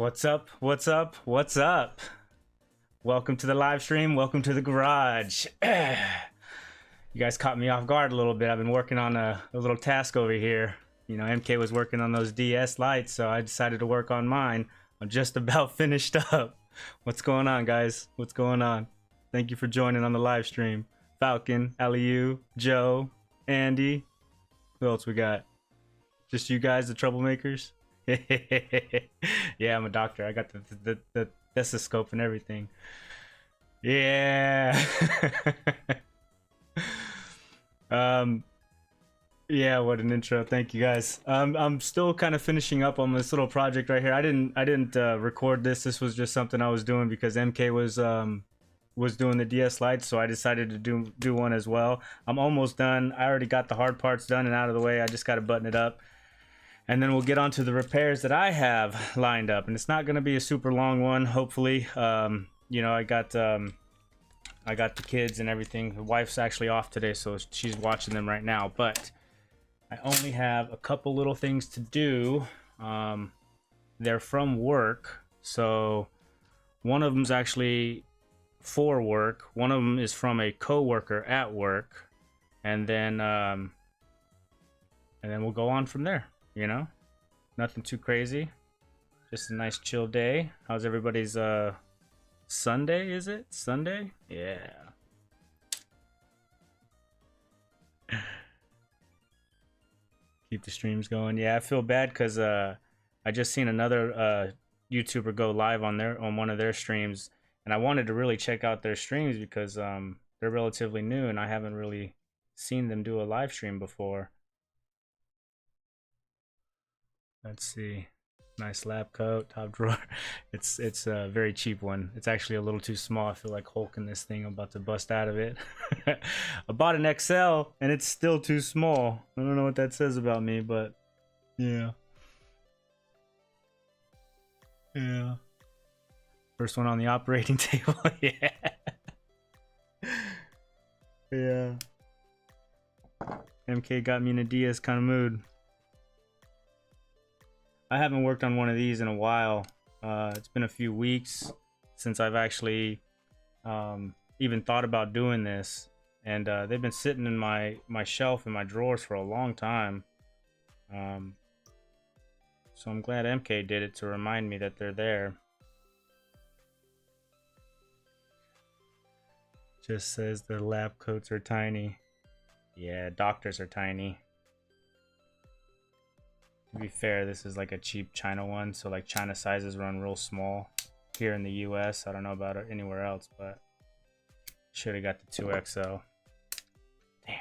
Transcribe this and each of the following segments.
What's up? What's up? What's up? Welcome to the live stream. Welcome to the garage. You guys caught me off guard a little bit. I've been working on a little task over here. You know, MK was working on those DS lights, so I decided to work on mine. I'm just about finished up. What's going on, guys? What's going on? Thank you for joining on the live stream. Falcon, Aliu, Joe, Andy. Who else we got? Just you guys, the troublemakers? Yeah, I'm a doctor. I got the stethoscope and everything. Yeah. Yeah, what an intro. Thank you guys. I'm still kind of finishing up on this little project right here. I didn't record this. This was just something I was doing because MK was doing the DS lights, so I decided to do one as well. I'm almost done. I already got the hard parts done and out of the way. I just got to button it up. And then we'll get on to the repairs that I have lined up. And it's not going to be a super long one, hopefully. You know, I got the kids and everything. The wife's actually off today, so she's watching them right now. But I only have a couple little things to do. They're from work. So one of them's actually for work. One of them is from a coworker at work. And then we'll go on from there. You know, nothing too crazy, just a nice chill day. How's everybody's Sunday? Is it Sunday? Yeah. Keep the streams going. Yeah, I feel bad because I just seen another YouTuber go live on one of their streams, and I wanted to really check out their streams because they're relatively new and I haven't really seen them do a live stream before. Let's see. Nice lab coat, top drawer. It's a very cheap one. It's actually a little too small. I feel like Hulk in this thing. I'm about to bust out of it. I bought an XL and it's still too small. I don't know what that says about me, but yeah. Yeah. First one on the operating table. Yeah. Yeah. MK got me in a DS kind of mood. I haven't worked on one of these in a while. It's been a few weeks since I've actually even thought about doing this, and they've been sitting in my shelf in my drawers for a long time. So I'm glad MK did it to remind me that they're there. Just says the lab coats are tiny. Yeah, doctors are tiny. To be fair, this is like a cheap China one, so like China sizes run real small here in the US. I don't know about it anywhere else, but should have got the 2XL. Damn.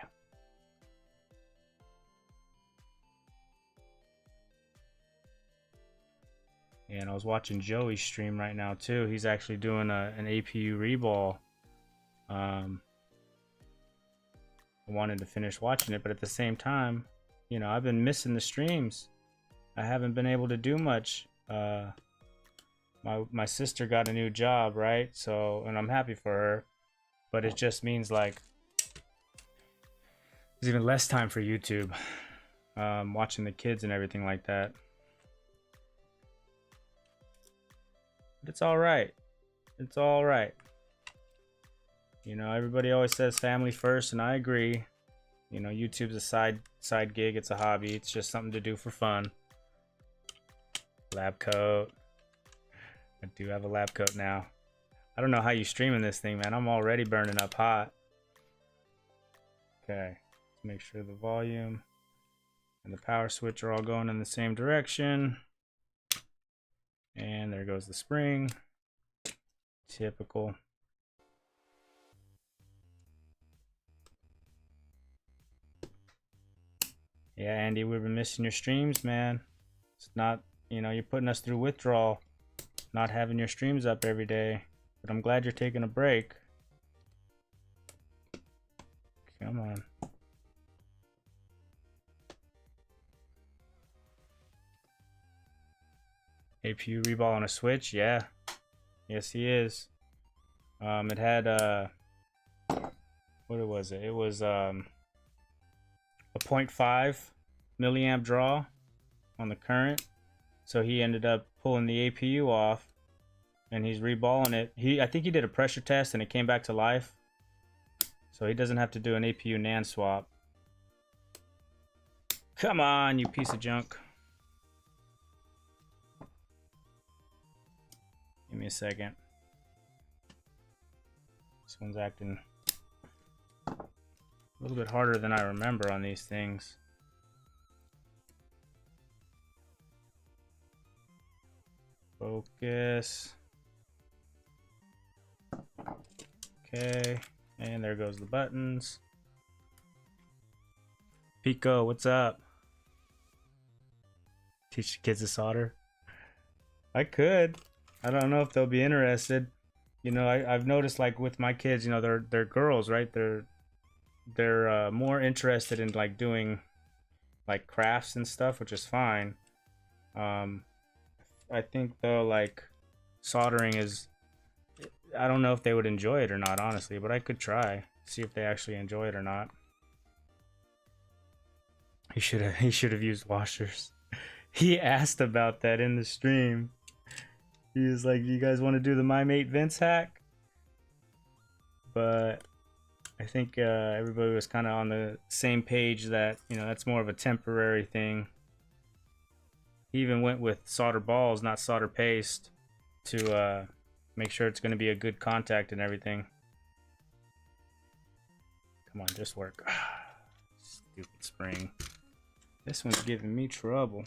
Yeah, and I was watching Joey's stream right now too. He's actually doing an APU reball. I wanted to finish watching it, but at the same time, you know, I've been missing the streams. I haven't been able to do much. My sister got a new job, right? So, and I'm happy for her, but it just means like there's even less time for YouTube, watching the kids and everything like that. But it's all right. It's all right. You know, everybody always says family first, and I agree. You know, YouTube's a side gig. It's a hobby. It's just something to do for fun. Lab coat. I do have a lab coat now. I don't know how you streaming this thing, man. I'm already burning up hot. Okay, let's make sure the volume and the power switch are all going in the same direction. And there goes the spring. Typical. Yeah, Andy, we've been missing your streams, man. It's not, you know, you're putting us through withdrawal, not having your streams up every day. But I'm glad you're taking a break. Come on. APU reball on a switch, yeah. Yes, he is. It had what was it? It was a 0.5 milliamp draw on the current, so he ended up pulling the APU off, and he's reballing it. I think he did a pressure test and it came back to life, so he doesn't have to do an APU NAND swap. Come on, you piece of junk. Give me a second. This one's acting a little bit harder than I remember on these things. Focus. Okay, and there goes the buttons. Pico, what's up? Teach the kids to solder? I could. I don't know if they'll be interested. You know, I've noticed, like, with my kids, you know, they're girls, right? They're more interested in, like, doing, like, crafts and stuff, which is fine. I think, though, like, soldering is... I don't know if they would enjoy it or not, honestly, but I could try. See if they actually enjoy it or not. He should have used washers. He asked about that in the stream. He was like, "Do you guys want to do the My Mate Vince hack?" But I think everybody was kind of on the same page that, you know, that's more of a temporary thing. He even went with solder balls, not solder paste, to make sure it's going to be a good contact and everything. Come on, just work. Stupid spring. This one's giving me trouble.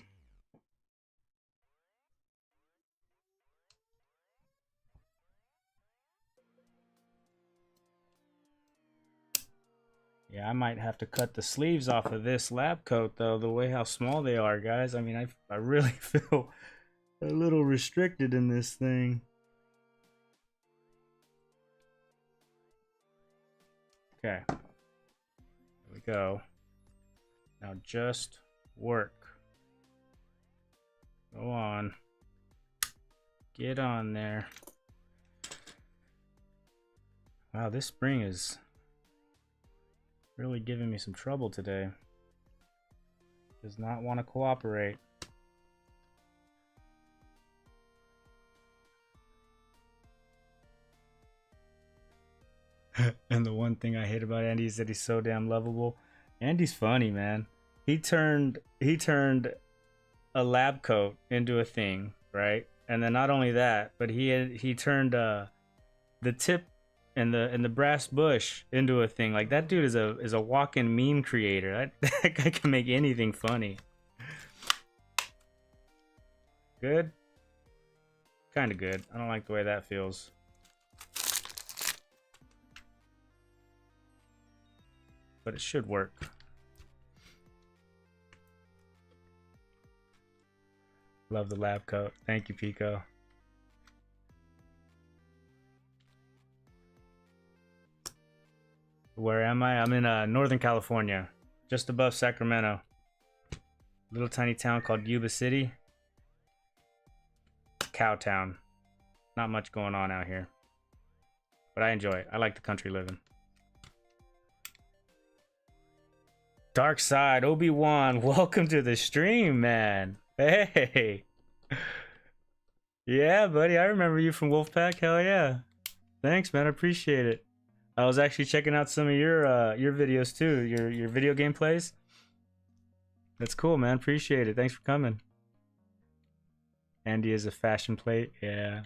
Yeah, I might have to cut the sleeves off of this lab coat, though, the way how small they are, guys. I mean, I really feel a little restricted in this thing. Okay. There we go. Now just work. Go on. Get on there. Wow, this spring is really giving me some trouble today. Does not want to cooperate. And the one thing I hate about Andy is that he's so damn lovable. Andy's funny, man. He turned a lab coat into a thing, right? And then not only that, but he turned the tip and the brass bush into a thing. Like, that dude is a walk-in meme creator. That guy can make anything funny. Good? Kind of good. I don't like the way that feels. But it should work. Love the lab coat. Thank you, Pico. Where am I? I'm in Northern California, just above Sacramento. Little tiny town called Yuba City. Cowtown. Not much going on out here. But I enjoy it. I like the country living. Dark Side, Obi-Wan, welcome to the stream, man. Hey. Yeah, buddy, I remember you from Wolfpack. Hell yeah. Thanks, man. I appreciate it. I was actually checking out some of your videos too, your video gameplays. That's cool, man. Appreciate it. Thanks for coming. Andy is a fashion plate. Yeah.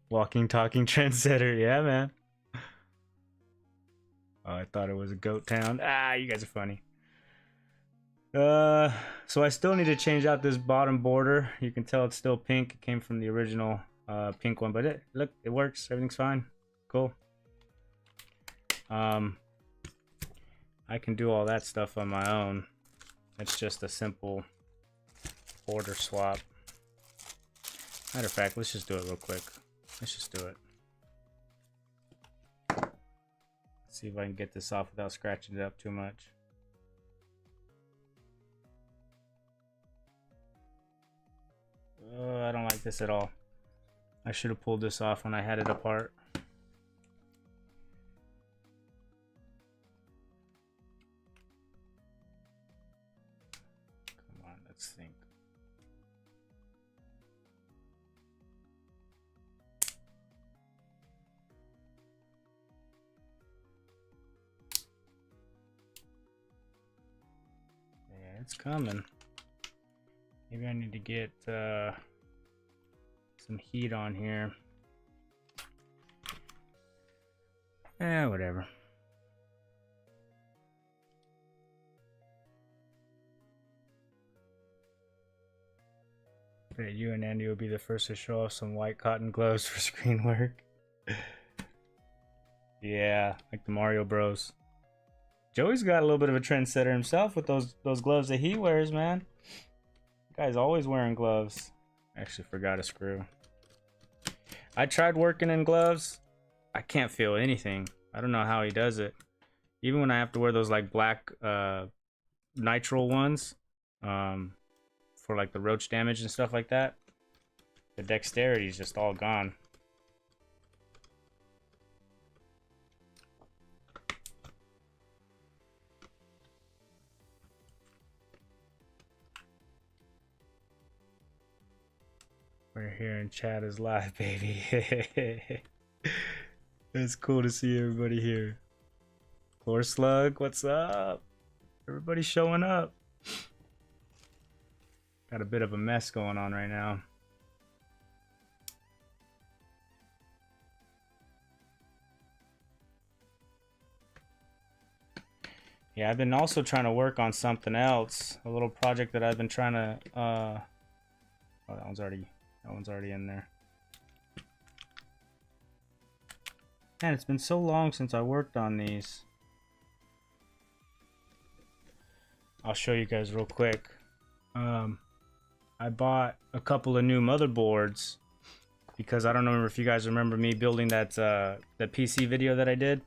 Walking, talking trendsetter. Yeah, man. Oh, I thought it was a goat town. Ah, you guys are funny. So I still need to change out this bottom border. You can tell it's still pink. It came from the original pink one, but look, it works. Everything's fine. Cool. I can do all that stuff on my own. It's just a simple border swap. Matter of fact, let's just do it real quick. Let's just do it. Let's see if I can get this off without scratching it up too much. I don't like this at all. I should have pulled this off when I had it apart. Come on, let's think. it's coming. Maybe I need to get some heat on here. Whatever. You and Andy will be the first to show off some white cotton gloves for screen work. Yeah, like the Mario Bros. Joey's got a little bit of a trendsetter himself with those gloves that he wears, man. The guy's always wearing gloves. Actually forgot a screw. I tried working in gloves. I can't feel anything. I don't know how he does it. Even when I have to wear those like black nitrile ones, for like the roach damage and stuff like that, the dexterity is just all gone. We're here in chat is live, baby. It's cool to see everybody here. Floor Slug, what's up? Everybody showing up. Got a bit of a mess going on right now. Yeah, I've been also trying to work on something else. A little project that I've been trying to oh, that one's already in there. Man, it's been so long since I worked on these. I'll show you guys real quick. I bought a couple of new motherboards because I don't know if you guys remember me building that the PC video that I did,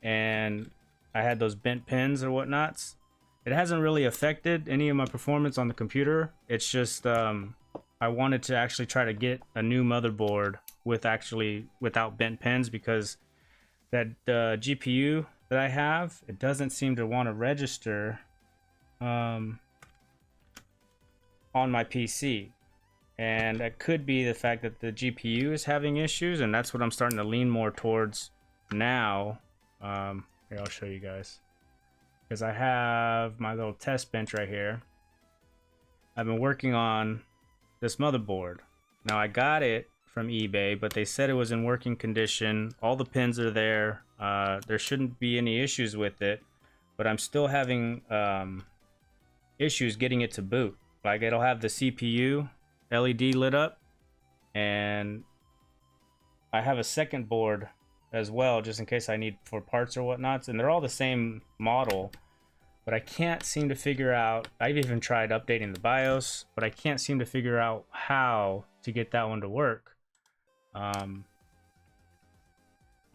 and I had those bent pins or whatnots. It hasn't really affected any of my performance on the computer. It's just I wanted to actually try to get a new motherboard without bent pins, because that GPU that I have, it doesn't seem to want to register on my PC, and that could be the fact that the GPU is having issues, and that's what I'm starting to lean more towards now. Here, I'll show you guys, because I have my little test bench right here. I've been working on this motherboard. Now, I got it from eBay, but they said it was in working condition. All the pins are there. There shouldn't be any issues with it, but I'm still having issues getting it to boot. Like, it'll have the CPU LED lit up, and I have a second board as well, just in case I need for parts or whatnots, and they're all the same model, but I can't seem to figure out. I've even tried updating the BIOS, but I can't seem to figure out how to get that one to work. I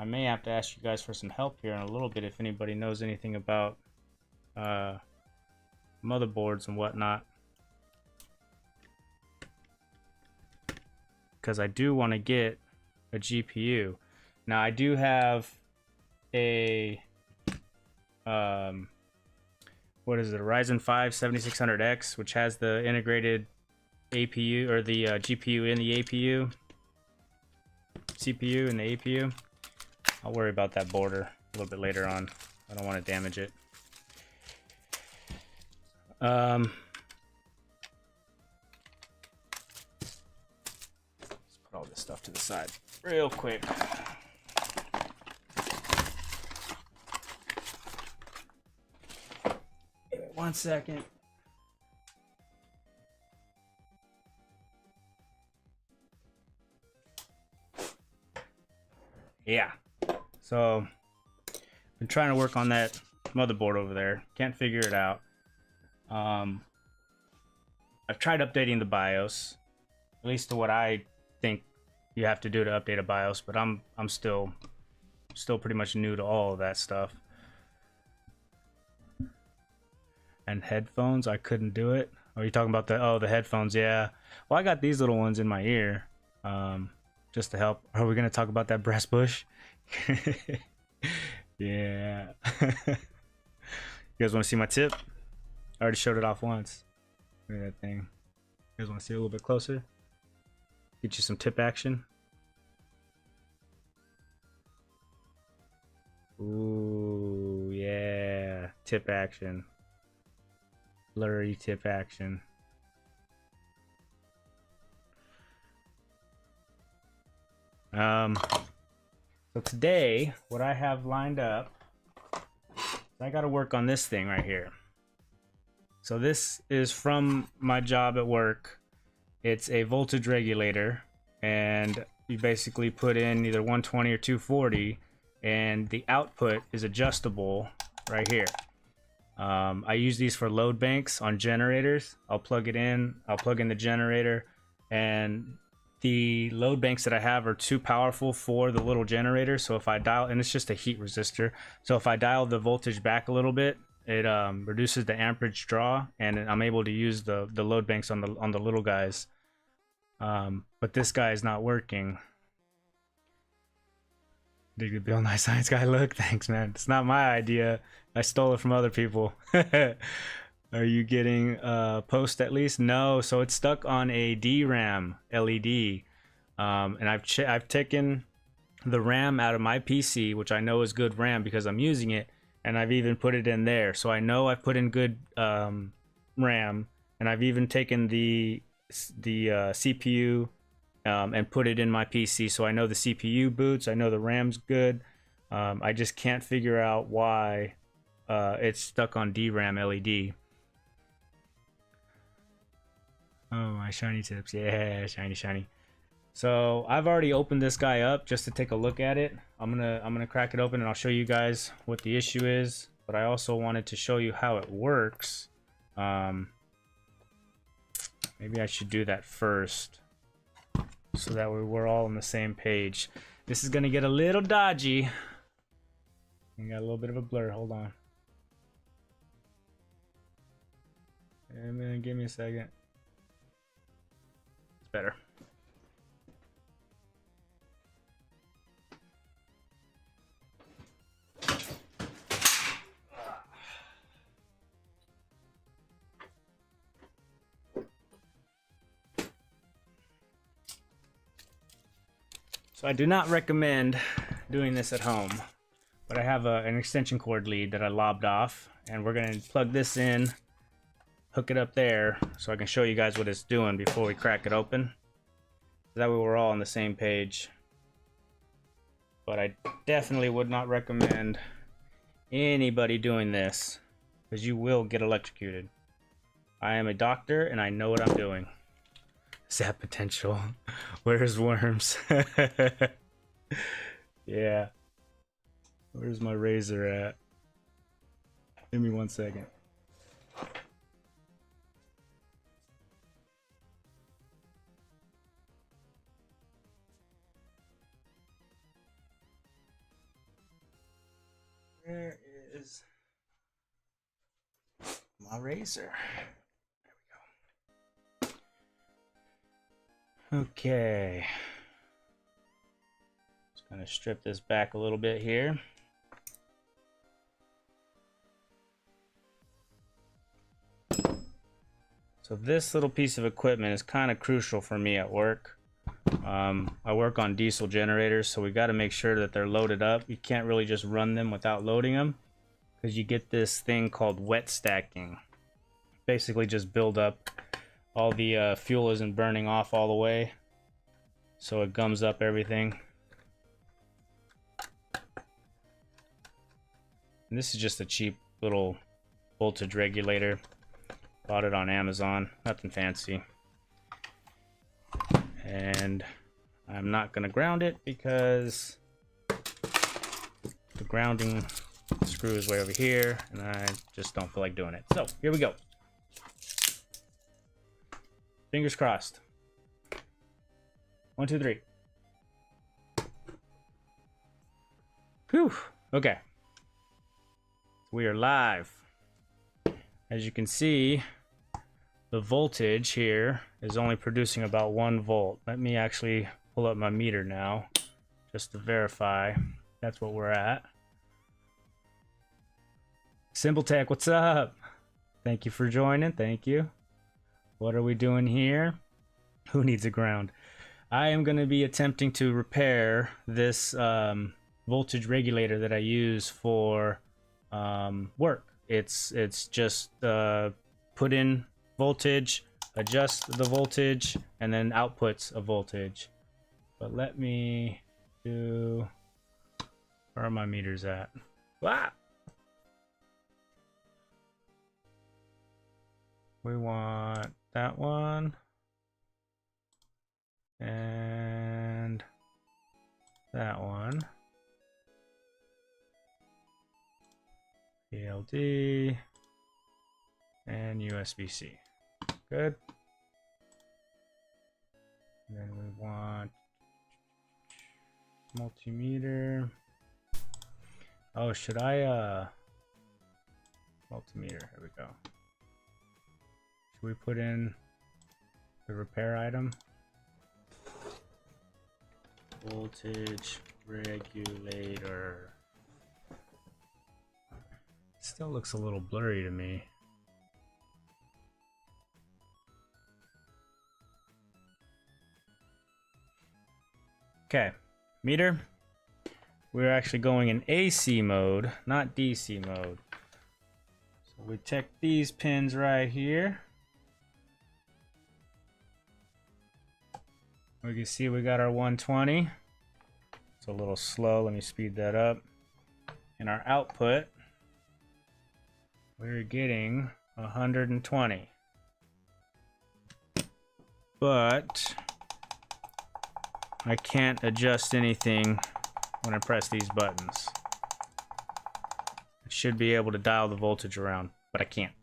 may have to ask you guys for some help here in a little bit if anybody knows anything about motherboards and whatnot, because I do want to get a GPU. Now, I do have a what is it, a Ryzen 5 7600X, which has the integrated APU, or the GPU in the APU, CPU in the APU. I'll worry about that border a little bit later on. I don't want to damage it. Let's put all this stuff to the side real quick. Give it 1 second. Yeah. So, been trying to work on that motherboard over there. Can't figure it out. I've tried updating the BIOS, at least to what I think you have to do to update a BIOS, but I'm still pretty much new to all of that stuff. And headphones, I couldn't do it. Are you talking about the headphones? Yeah. Well, I got these little ones in my ear, just to help. Are we gonna talk about that brass bush? Yeah. You guys want to see my tip? I already showed it off once. Look at that thing. You guys want to see it a little bit closer? Get you some tip action. Ooh, yeah. Tip action. blurry tip action. So today, what I have lined up, I got to work on this thing right here. So this is from my job at work. It's a voltage regulator, and you basically put in either 120 or 240, and the output is adjustable right here. I use these for load banks on generators. I'll plug it in, I'll plug in the generator, and the load banks that I have are too powerful for the little generator. So if I dial, and it's just a heat resistor, so if I dial the voltage back a little bit, it reduces the amperage draw, and I'm able to use the load banks on the little guys. But this guy is not working. Dig the Bill Nye Science Guy look. Thanks, man. It's not my idea. I stole it from other people. Are you getting post at least? No. So it's stuck on a DRAM LED, and I've taken the RAM out of my PC, which I know is good RAM because I'm using it, and I've even put it in there. So I know I've put in good RAM, and I've even taken the CPU and put it in my PC, so I know the CPU boots, I know the RAM's good. I just can't figure out why it's stuck on DRAM LED. Oh, my shiny tips. Yeah, shiny. So I've already opened this guy up just to take a look at it. I'm gonna crack it open and I'll show you guys what the issue is, but I also wanted to show you how it works. Maybe I should do that first, so that way we're all on the same page. This is gonna get a little dodgy. I got a little bit of a blur, hold on. And then give me a second. It's better. So I do not recommend doing this at home, but I have an extension cord lead that I lobbed off, and we're gonna plug this in, hook it up there, so I can show you guys what it's doing before we crack it open. That way we're all on the same page. But I definitely would not recommend anybody doing this, because you will get electrocuted. I am a doctor and I know what I'm doing. Zap potential. Where's worms? Yeah. Where's my razor at? Give me 1 second. Where is my razor? Okay, just gonna strip this back a little bit here. So this little piece of equipment is kind of crucial for me at work. I work on diesel generators, so we got to make sure that they're loaded up. You can't really just run them without loading them, because you get this thing called wet stacking. Basically just build up. All the fuel isn't burning off all the way, so it gums up everything. And this is just a cheap little voltage regulator. Bought it on Amazon, nothing fancy. And I'm not gonna ground it because the grounding screw is way over here, and I just don't feel like doing it. So here we go. Fingers crossed. 1, 2, 3. Whew. Okay. We are live. As you can see, the voltage here is only producing about 1 volt. Let me actually pull up my meter now, just to verify that's what we're at. Simple Tech, what's up? Thank you for joining. Thank you. What are we doing here? Who needs a ground? I am going to be attempting to repair this voltage regulator that I use for work. It's just put in voltage, adjust the voltage, and then outputs a voltage. But let me do, where are my meters at? Ah! We want that one and that one. PLD and USB-C. Good. And then we want multimeter. Oh, should I multimeter? Here we go. Should we put in the repair item? Voltage regulator. Still looks a little blurry to me. Okay, meter. We're actually going in AC mode, not DC mode. So we check these pins right here. We can see we got our 120. It's a little slow. Let me speed that up. And our output, we're getting 120. But I can't adjust anything when I press these buttons. I should be able to dial the voltage around, but I can't.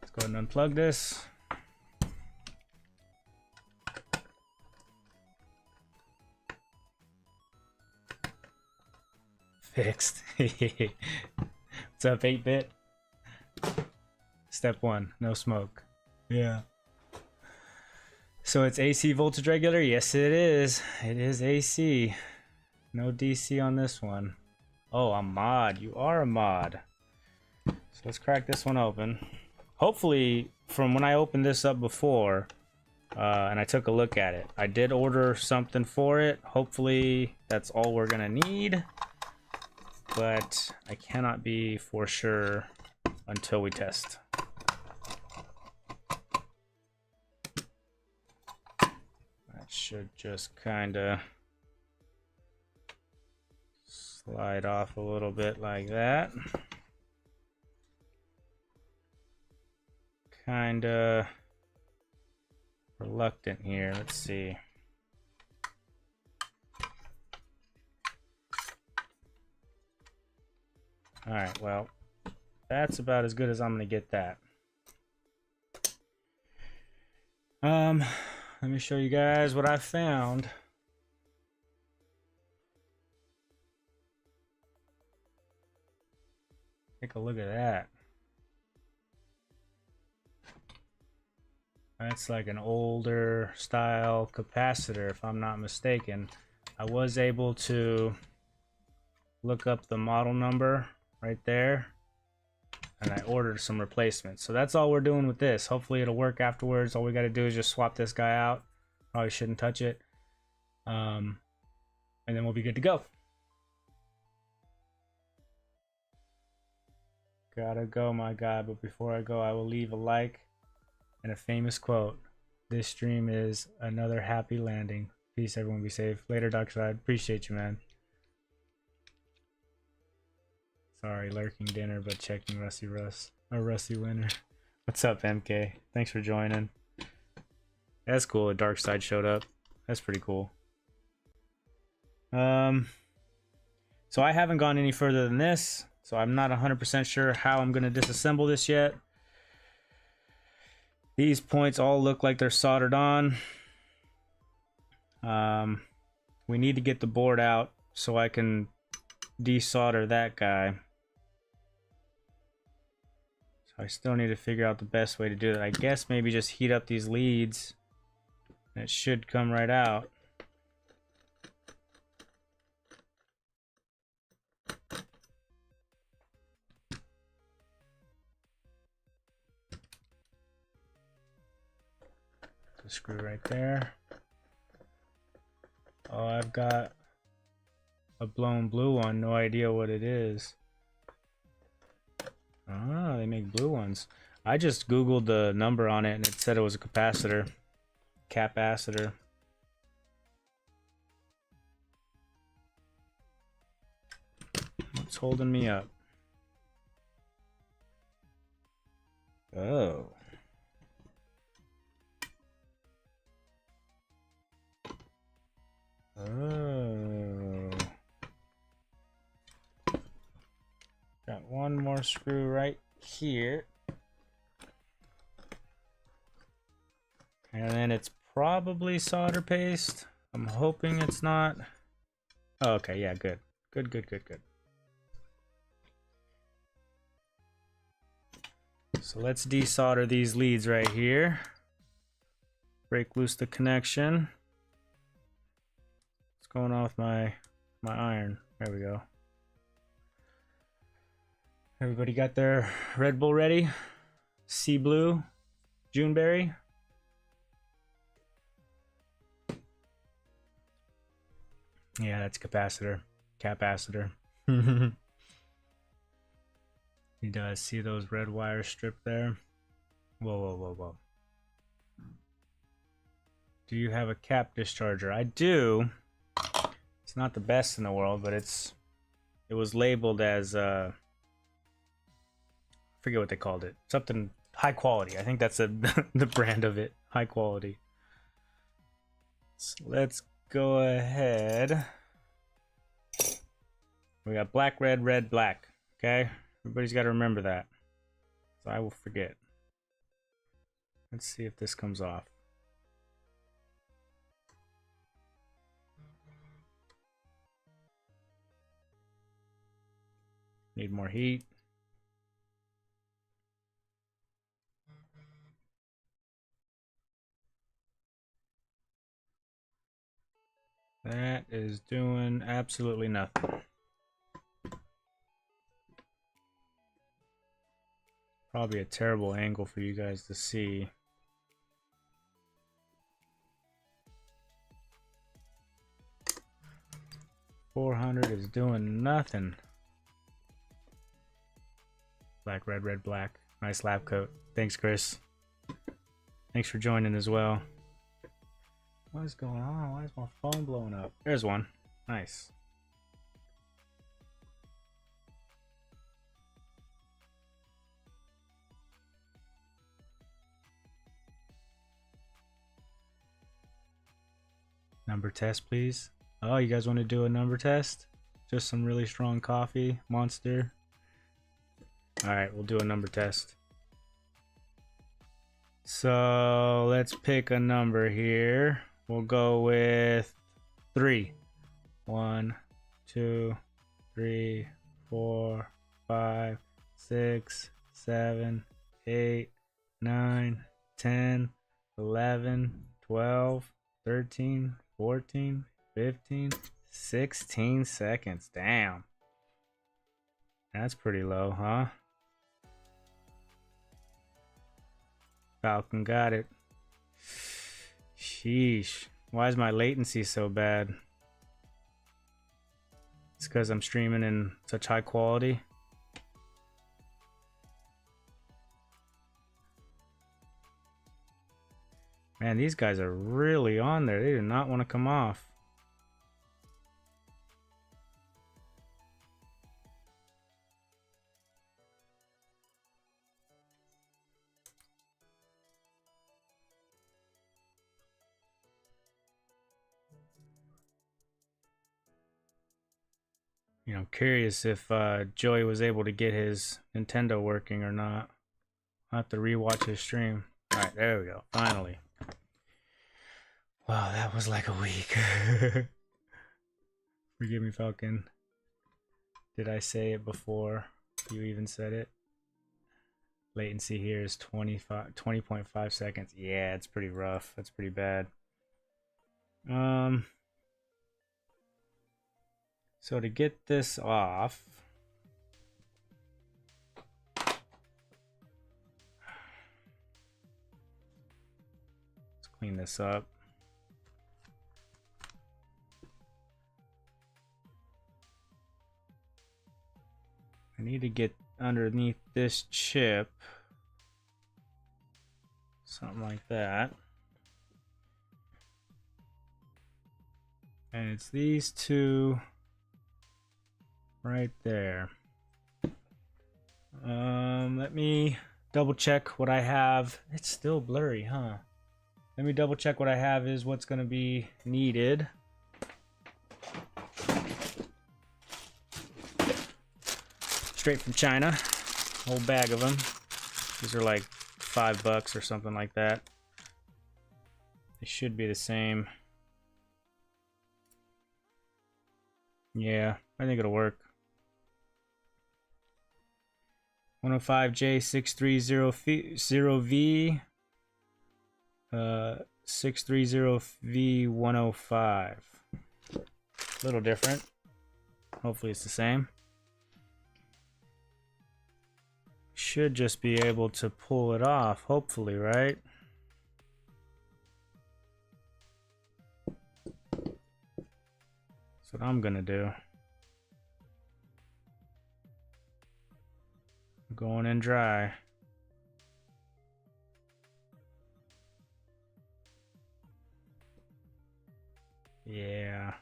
Let's go ahead and unplug this. Fixed. What's up, 8-bit? Step 1, no smoke. Yeah. So it's AC voltage regulator? Yes, it is. It is AC. No DC on this one. Oh, a mod. You are a mod. So let's crack this one open. Hopefully, from when I opened this up before, and I took a look at it, I did order something for it. Hopefully, that's all we're gonna need. But I cannot be for sure until we test. That should just kind of slide off a little bit like that. Kind of reluctant here. Let's see. All right, well, that's about as good as I'm gonna get that. Let me show you guys what I found. Take a look at that. That's like an older style capacitor, if I'm not mistaken. I was able to look up the model number right there, and I ordered some replacements. So that's all we're doing with this. Hopefully it'll work afterwards. All we got to do is just swap this guy out. Probably shouldn't touch it, and then we'll be good to go. Gotta go, my guy, but before I go, I will leave a like and a famous quote. This stream is another happy landing. Peace, everyone, be safe. Later, Dr. Side. Appreciate you, man. Sorry, lurking dinner, but checking Rusty Russ. Or Rusty Winner. What's up, MK? Thanks for joining. That's cool, a Dark Side showed up. That's pretty cool. So I haven't gone any further than this, so I'm not 100% sure how I'm going to disassemble this yet. These points all look like they're soldered on. We need to get the board out so I can desolder that guy. So I still need to figure out the best way to do that. I guess maybe just heat up these leads and it should come right out. The screw right there. Oh, I've got a blown blue one. No idea what it is. Ah, they make blue ones. I just Googled the number on it and it said it was a capacitor. Capacitor. What's holding me up? Oh. Oh. Got one more screw right here. And then it's probably solder paste. I'm hoping it's not. Oh, okay, yeah, good. Good, good, good, good. So let's desolder these leads right here. Break loose the connection. What's going on with my iron? There we go. Everybody got their Red Bull ready? Sea Blue, Juneberry. Yeah, that's capacitor. Capacitor. You guys see those red wires stripped there? Whoa, whoa, whoa, whoa. Do you have a cap discharger? I do. It's not the best in the world, but it was labeled as I forget what they called it. Something high quality. I think that's the brand of it. High quality. So let's go ahead. We got black, red, red, black. Okay? Everybody's got to remember that. So I will forget. Let's see if this comes off. Need more heat. That is doing absolutely nothing. Probably a terrible angle for you guys to see. $400 is doing nothing. Black, red, red, black. Nice lab coat. Thanks, Chris. Thanks for joining as well. What is going on? Why is my phone blowing up? There's one. Nice. Number test, please. Oh, you guys want to do a number test? Just some really strong coffee, Monster. All right, we'll do a number test. So let's pick a number here. We'll go with 3. 1, 2, 3, 4, 5, 6, 7, 8, 9, 10, 11, 12, 13, 14, 15, 16 seconds. Damn. That's pretty low, huh? Falcon got it. Sheesh. Why is my latency so bad? It's because I'm streaming in such high quality. Man, these guys are really on there. They do not want to come off. You know, I'm curious if Joey was able to get his Nintendo working or not. I'll have to rewatch his stream. Alright, there we go. Finally. Wow, that was like a week. Forgive me, Falcon. Did I say it before you even said it? Latency here is 20.5 seconds. Yeah, it's pretty rough. That's pretty bad. So to get this off, let's clean this up. I need to get underneath this chip. Something like that. And it's these two right there. Let me double check what I have. It's still blurry, huh? Let me double check what I have is what's going to be needed. Straight from China. Whole bag of them. These are like $5 or something like that. They should be the same. Yeah, I think it'll work. 105J630V 630V105. A little different. Hopefully it's the same. Should just be able to pull it off, hopefully, right? That's what I'm gonna do. Going in dry. Yeah.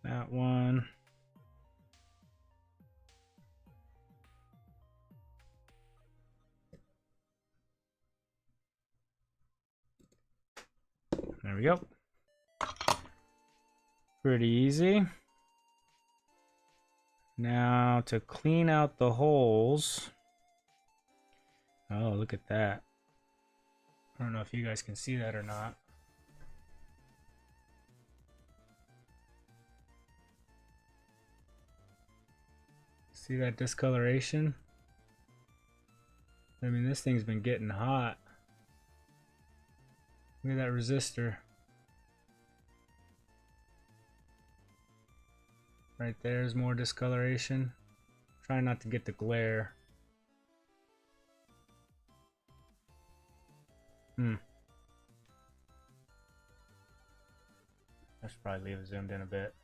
That one. There we go. Pretty easy. Now to clean out the holes. Oh, look at that. I don't know if you guys can see that or not. See that discoloration? I mean, this thing's been getting hot. Look at that resistor. Right there's more discoloration. Try not to get the glare. I should probably leave it zoomed in a bit.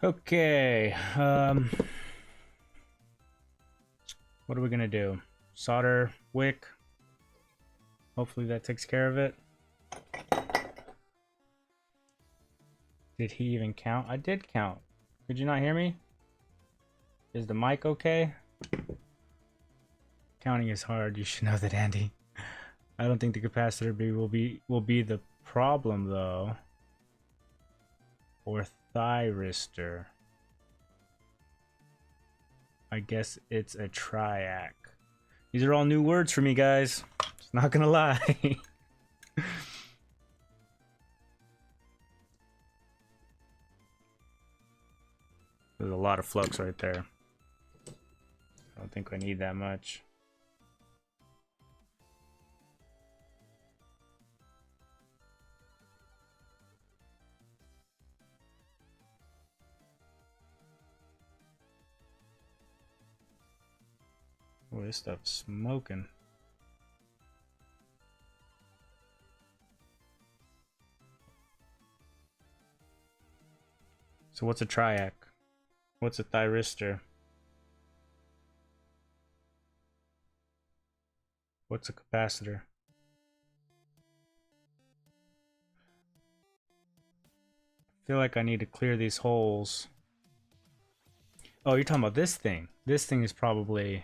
Okay. What are we gonna do? Solder wick. Hopefully that takes care of it. Did he even count? I did count. Could you not hear me? Is the mic okay? Counting is hard. You should know that, Andy. I don't think the capacitor will be the problem though. Or thyristor. I guess it's a triac. These are all new words for me, guys. Just not gonna lie. There's a lot of flux right there. I don't think I need that much. Oh, this stuff's smoking. So what's a triac? What's a thyristor? What's a capacitor? I feel like I need to clear these holes. Oh, you're talking about this thing. This thing is probably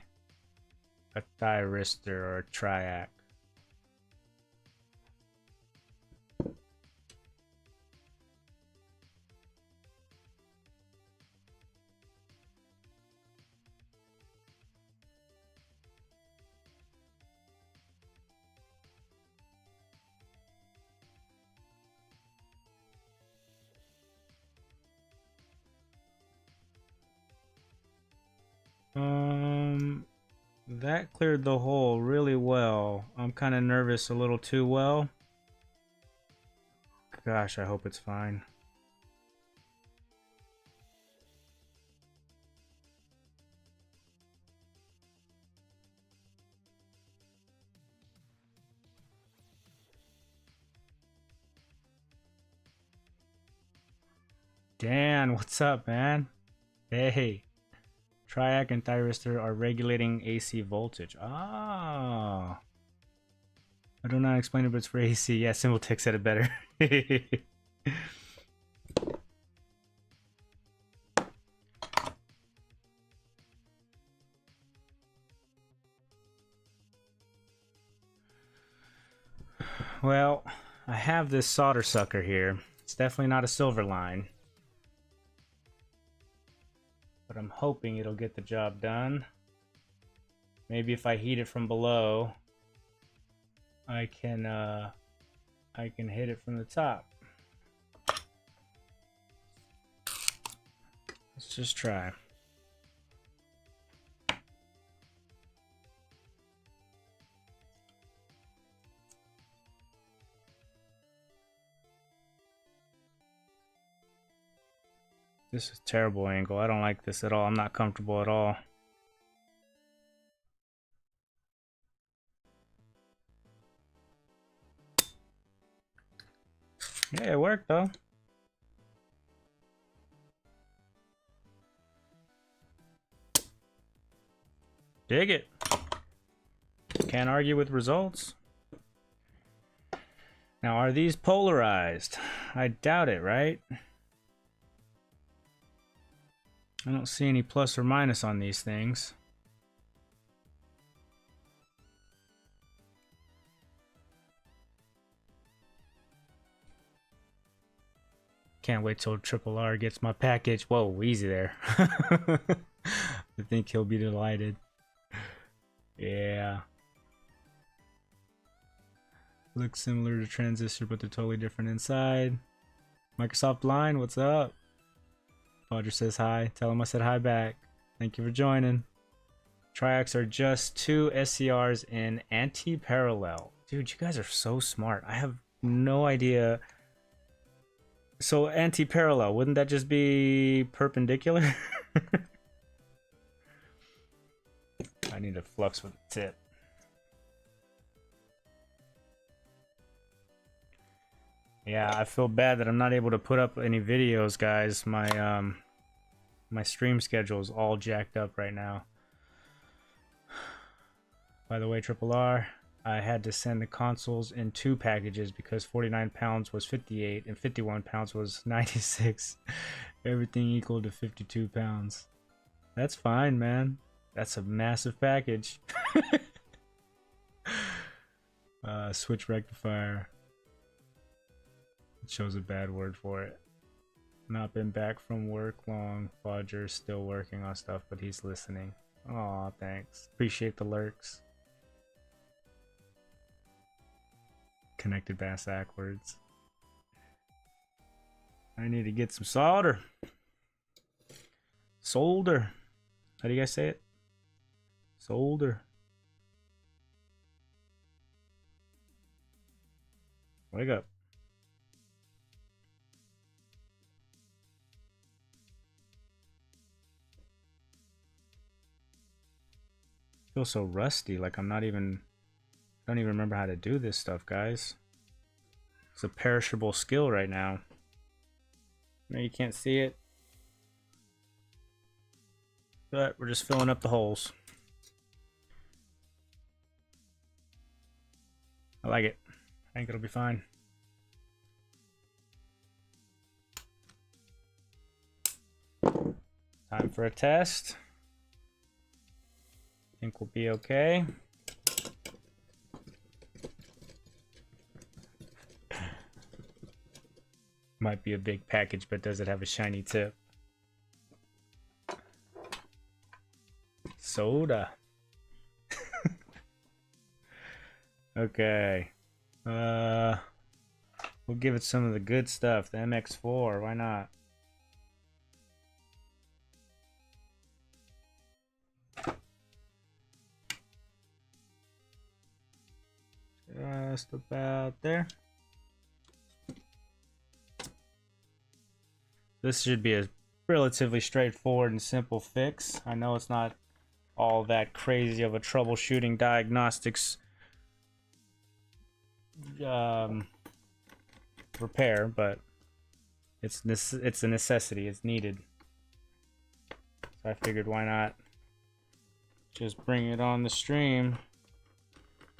a thyristor or a triac. That cleared the hole really well. I'm kind of nervous a little too well. Gosh, I hope it's fine. Dan, what's up, man? Hey, Triac and thyristor are regulating AC voltage. Ah. I do not explain it, but it's for AC. Yeah, Symboltech said it better. Well, I have this solder sucker here. It's definitely not a Silverline, but I'm hoping it'll get the job done. Maybe if I heat it from below, I can hit it from the top. Let's just try. This is a terrible angle. I don't like this at all. I'm not comfortable at all. Yeah, it worked though. Dig it. Can't argue with results. Now, are these polarized? I doubt it, right? I don't see any plus or minus on these things. Can't wait till Triple R gets my package. Whoa, easy there. I think he'll be delighted. Yeah. Looks similar to Transistor, but they're totally different inside. Microsoft Line, what's up? Roger says hi. Tell him I said hi back. Thank you for joining. Triacs are just 2 SCRs in anti-parallel. Dude, you guys are so smart. I have no idea. So anti-parallel, wouldn't that just be perpendicular? I need a flux with a tip. Yeah, I feel bad that I'm not able to put up any videos, guys. My stream schedule is all jacked up right now. By the way, Triple R, I had to send the consoles in 2 packages because 49 pounds was 58 and 51 pounds was 96. Everything equal to 52 pounds. That's fine, man. That's a massive package. Switch rectifier. It shows a bad word for it. Not been back from work long. Roger's still working on stuff, but he's listening. Aw, thanks. Appreciate the lurks. Connected backwards. I need to get some solder. Solder. How do you guys say it? Solder. Wake up. I feel so rusty, like I'm not even, I don't even remember how to do this stuff, guys. It's a perishable skill right now. No, you can't see it. But we're just filling up the holes. I like it. I think it'll be fine. Time for a test. Think we'll be okay. Might be a big package, but does it have a shiny tip? Soda. Okay. We'll give it some of the good stuff. The MX4, why not? Just about there. This should be a relatively straightforward and simple fix. I know it's not all that crazy of a troubleshooting diagnostics repair, but it's a necessity. It's needed. So I figured why not just bring it on the stream.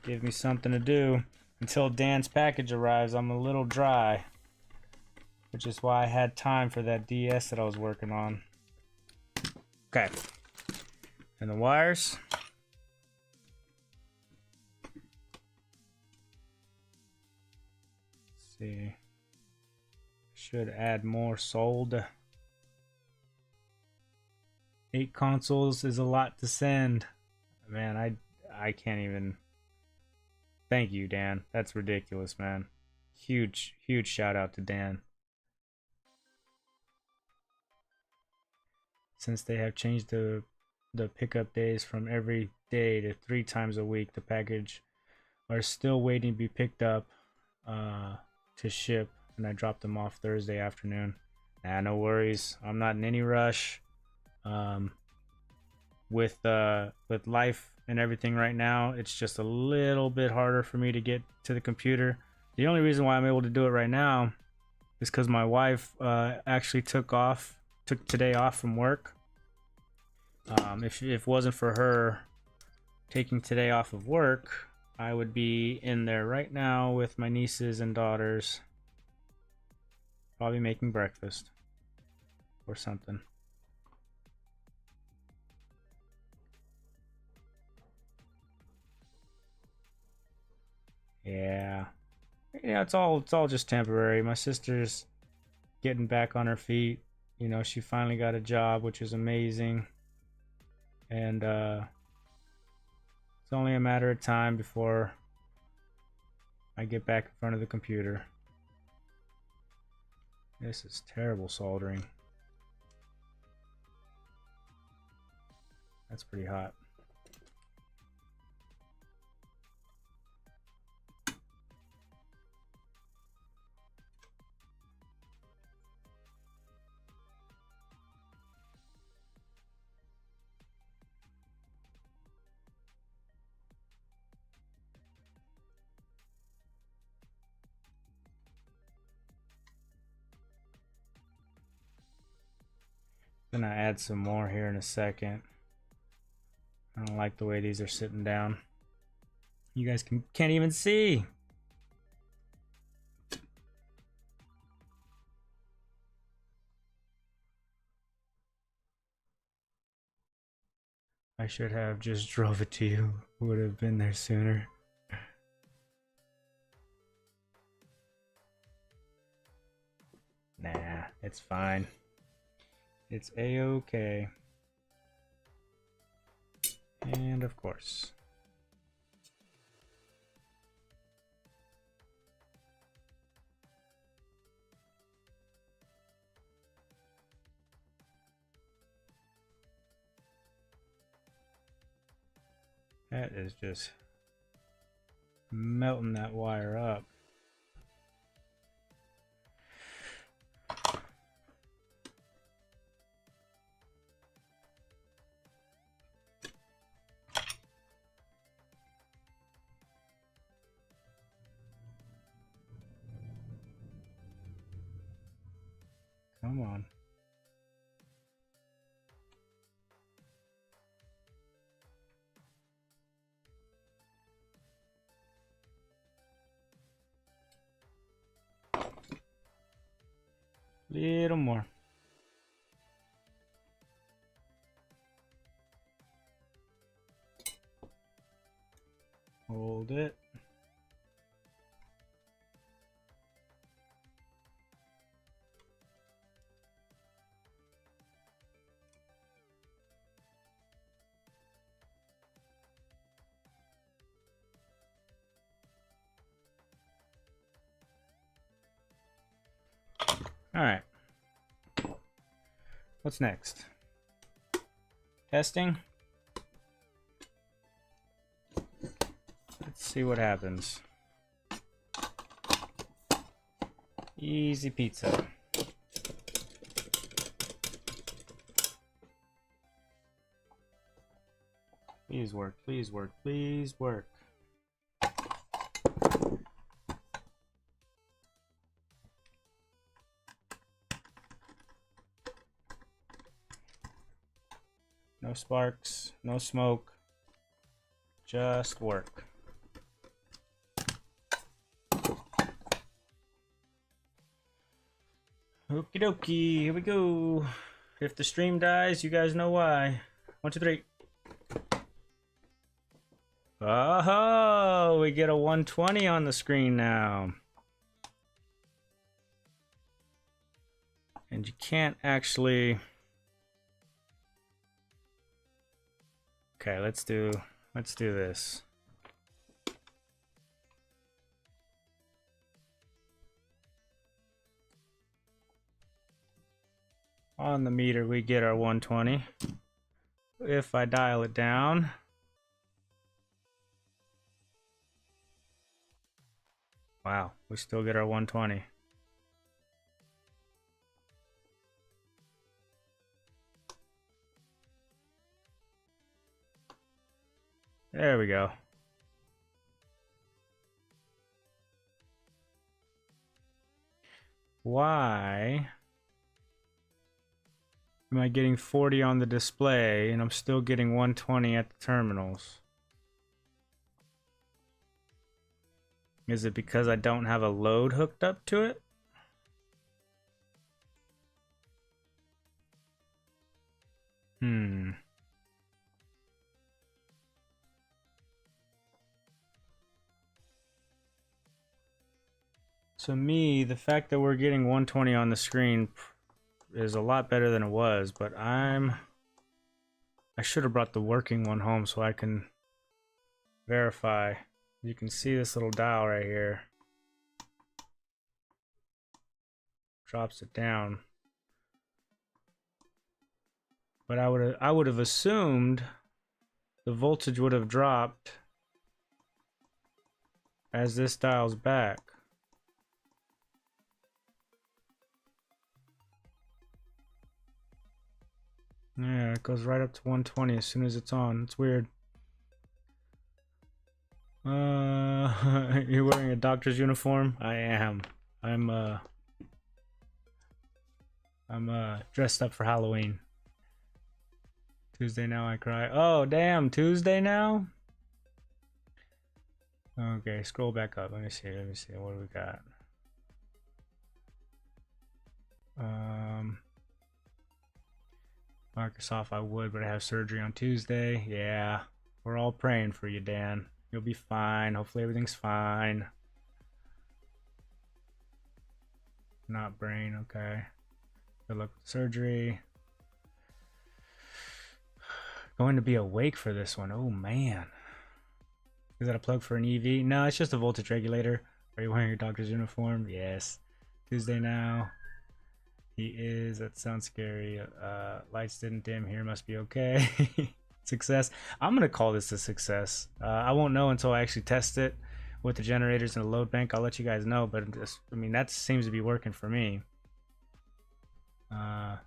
Give me something to do. Until Dan's package arrives, I'm a little dry. Which is why I had time for that DS that I was working on. Okay. And the wires. Let's see. Should add more sold. 8 consoles is a lot to send. Man, I can't even. Thank you, Dan. That's ridiculous, man. Huge shout out to Dan. Since they have changed the pickup days from every day to 3 times a week, the package are still waiting to be picked up to ship, and I dropped them off Thursday afternoon. Nah, no worries. I'm not in any rush. With life and everything right now, it's just a little bit harder for me to get to the computer. The only reason why I'm able to do it right now is because my wife actually took today off from work. If it wasn't for her taking today off of work, I would be in there right now with my nieces and daughters, probably making breakfast or something. Yeah, it's all just temporary. My sister's getting back on her feet. You know, she finally got a job, which is amazing. And it's only a matter of time before I get back in front of the computer. This is terrible soldering. That's pretty hot. Gonna add some more here in a second. I don't like the way these are sitting down. You guys can't even see. I should have just drove it to you. Would have been there sooner. Nah, it's fine. It's a-okay. And of course. That is just melting that wire up. Come on. Little more. Hold it. All right. What's next? Testing. Let's see what happens. Easy pizza. Please work, please work, please work. No sparks, no smoke, just work. Okie dokie, here we go. If the stream dies, you guys know why. 1, 2, 3. Oh, we get a 120 on the screen now. And you can't actually... Okay, let's do this. On the meter, we get our 120. If I dial it down, wow, we still get our 120. There we go. Why am I getting 40 on the display and I'm still getting 120 at the terminals? Is it because I don't have a load hooked up to it? To me, the fact that we're getting 120 on the screen is a lot better than it was, but I should have brought the working one home so I can verify. You can see this little dial right here. Drops it down. But I would have assumed the voltage would have dropped as this dials back. Yeah, it goes right up to 120 as soon as it's on. It's weird. You're wearing a doctor's uniform? I am. I'm dressed up for Halloween. Tuesday now I cry. Oh, damn, Tuesday now? Okay, scroll back up. Let me see. What do we got? Microsoft, I would, but I have surgery on Tuesday. Yeah, we're all praying for you, Dan. You'll be fine. Hopefully everything's fine. Not brain, okay. Good luck with surgery. Going to be awake for this one. Oh, man. Is that a plug for an EV? No, it's just a voltage regulator. Are you wearing your doctor's uniform? Yes. Tuesday now. He is. That sounds scary. Lights didn't dim here. Must be okay. Success. I'm going to call this a success. I won't know until I actually test it with the generators and the load bank. I'll let you guys know. But I mean, that seems to be working for me. You're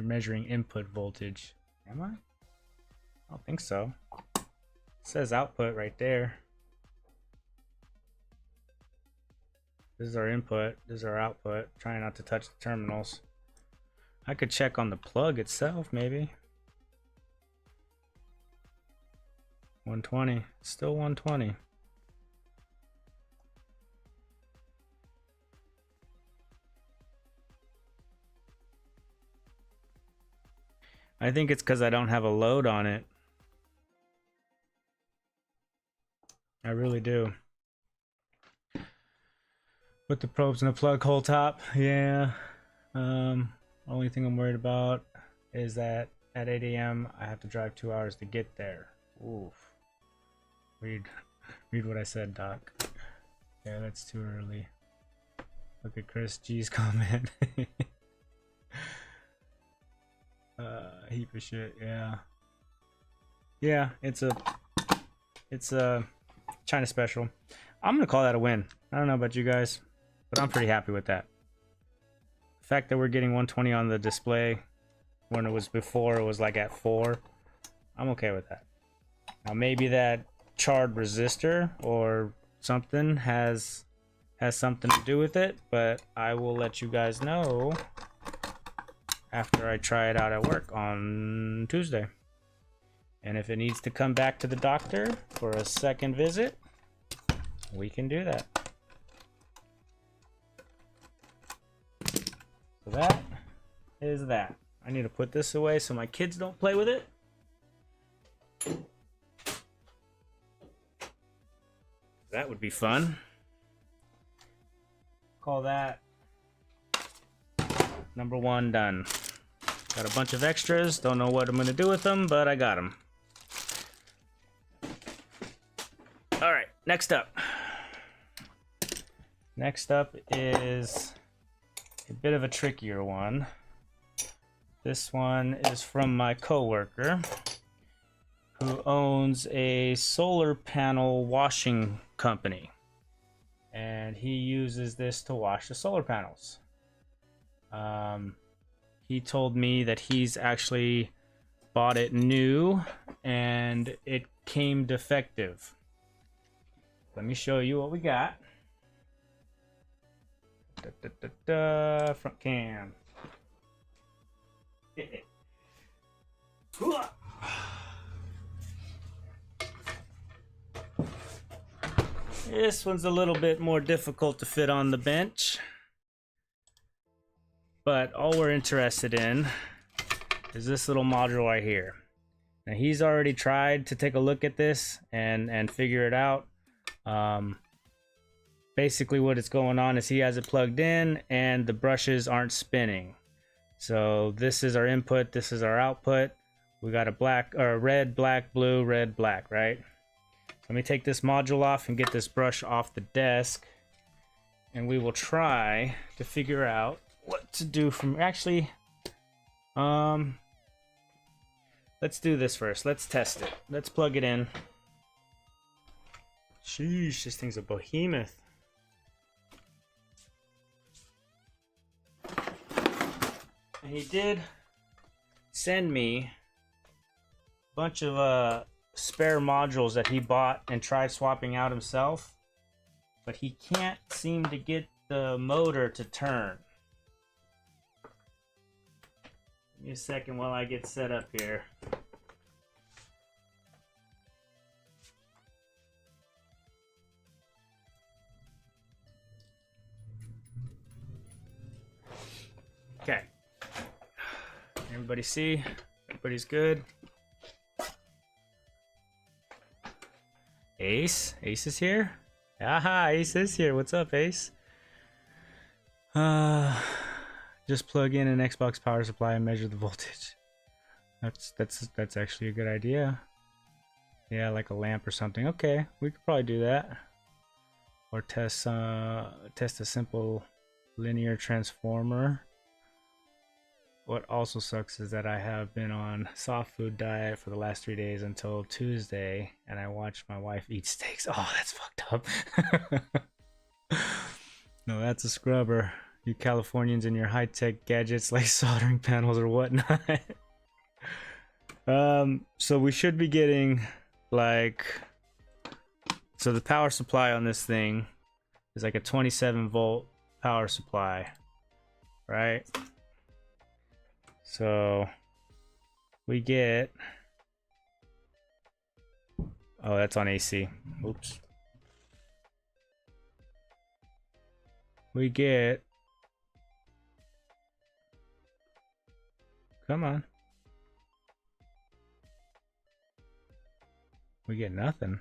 measuring input voltage. Am I? I don't think so. It says output right there. This is our input. This is our output. Trying not to touch the terminals. I could check on the plug itself, maybe. 120. Still 120. I think it's because I don't have a load on it. I really do. Put the probes in the plug hole top. Yeah. Only thing I'm worried about is that at 8 a.m. I have to drive 2 hours to get there. Oof. Read what I said, Doc. Yeah, that's too early. Look at Chris G's comment. Heap of shit. Yeah. Yeah, it's a China special. I'm gonna call that a win. I don't know about you guys, but I'm pretty happy with that. The fact that we're getting 120 on the display when it was before it was like at 4, I'm okay with that. Now maybe that charred resistor or something has something to do with it, but I will let you guys know after I try it out at work on Tuesday. And if it needs to come back to the doctor for a second visit, we can do that. So that is that. I need to put this away so my kids don't play with it. That would be fun. Call that number 1 done. Got a bunch of extras. Don't know what I'm going to do with them, but I got them. All right, next up. Next up is a bit of a trickier one. This one is from my coworker who owns a solar panel washing company. And he uses this to wash the solar panels. He told me that he's actually bought it new and it came defective. Let me show you what we got. Front cam. This one's a little bit more difficult to fit on the bench, but all we're interested in is this little module right here. Now he's already tried to take a look at this and figure it out. Basically what is going on is he has it plugged in and the brushes aren't spinning. So this is our input, this is our output. We got a black or red, black, blue, red, black, right? Let me take this module off and get this brush off the desk, and we will try to figure out what to do from actually let's do this first. Let's test it. Let's plug it in. Sheesh, this thing's a behemoth. And he did send me a bunch of spare modules that he bought and tried swapping out himself, but he can't seem to get the motor to turn. Give me a second while I get set up here. Okay. Everybody see? Everybody's good? Ace? Ace is here? Aha, Ace is here. What's up, Ace? Just plug in an Xbox power supply and measure the voltage. That's actually a good idea. Yeah, like a lamp or something. Okay, we could probably do that. Or test a simple linear transformer. What also sucks is that I have been on soft food diet for the last 3 days until Tuesday, and I watched my wife eat steaks. Oh, that's fucked up. No, that's a scrubber. You Californians and your high-tech gadgets like soldering panels or whatnot. So we should be getting like, so the power supply on this thing is like a 27 volt power supply, right? So we get, oh, that's on AC. Oops. We get, come on. We get nothing.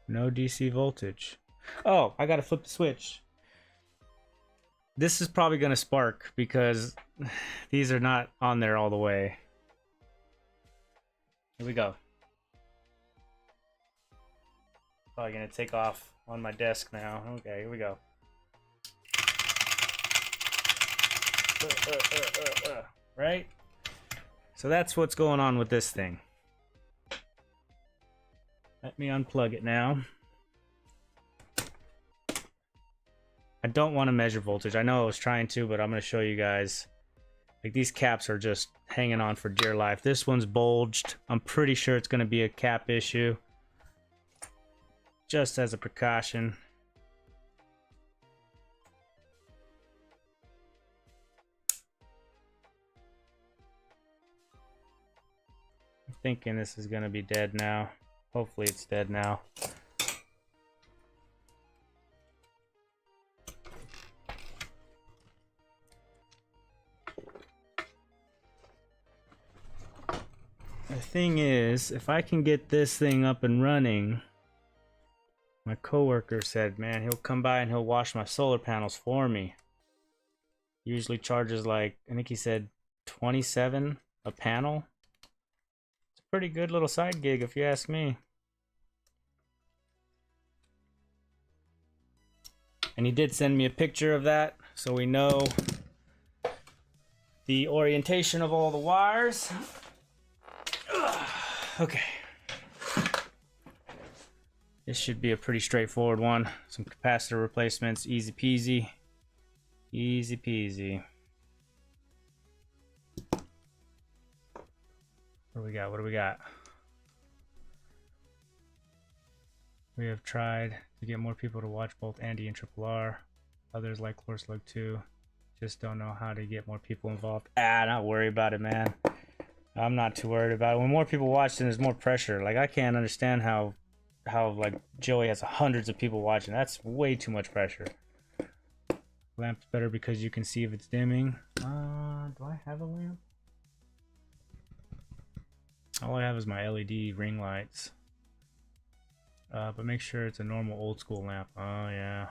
No DC voltage. Oh, I gotta flip the switch. This is probably gonna spark because these are not on there all the way. Here we go. Probably gonna take off on my desk now. Okay, here we go. Right? So that's what's going on with this thing. Let me unplug it now. I don't want to measure voltage. I know I was trying to, but I'm going to show you guys. Like, these caps are just hanging on for dear life. This one's bulged. I'm pretty sure it's going to be a cap issue. Just as a precaution. thinking this is gonna be dead now. Hopefully it's dead now. The thing is, if I can get this thing up and running, my coworker said, man, he'll come by and he'll wash my solar panels for me. Usually charges like, I think he said 27 a panel. It's a pretty good little side gig if you ask me. And he did send me a picture of that, so we know the orientation of all the wires. Okay. This should be a pretty straightforward one. Some capacitor replacements, easy peasy. Easy peasy. What do we got? What do we got? We have tried to get more people to watch both Andy and Triple R. Others like Chlorslug too. Just don't know how to get more people involved. Not worry about it, man. I'm not too worried about it. When more people watch, then there's more pressure. Like, I can't understand how like Joey has hundreds of people watching. That's way too much pressure. Lamp's better because you can see if it's dimming. Do I have a lamp? All I have is my LED ring lights. But make sure it's a normal old school lamp. Oh yeah.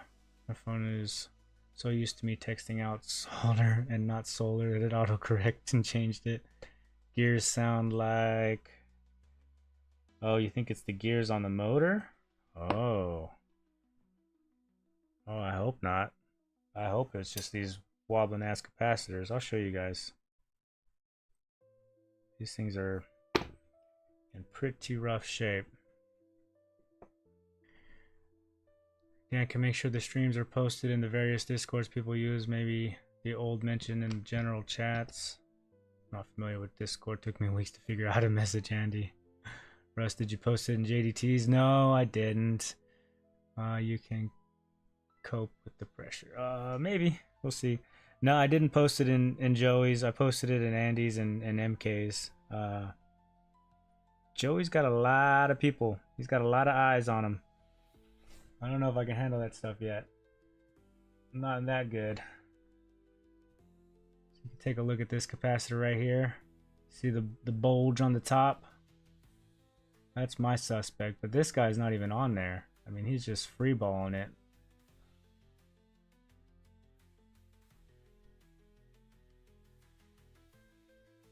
My phone is so used to me texting out solder and not solar that it autocorrected and changed it. Gears sound like... Oh, you think it's the gears on the motor? Oh. Oh, I hope not. I hope it's just these wobbling ass capacitors. I'll show you guys. These things are in pretty rough shape. Yeah, I can make sure the streams are posted in the various discords people use. Maybe the old mention in general chats. Not familiar with Discord. Took me weeks to figure out how to message Andy. Russ, did you post it in JDTs? No, I didn't. You can cope with the pressure. Maybe. We'll see. No, I didn't post it in Joey's. I posted it in Andy's and MK's. Joey's got a lot of people. He's got a lot of eyes on him. I don't know if I can handle that stuff yet. I'm not that good. So you can take a look at this capacitor right here. See the bulge on the top? That's my suspect, but this guy's not even on there. I mean, he's just freeballing it.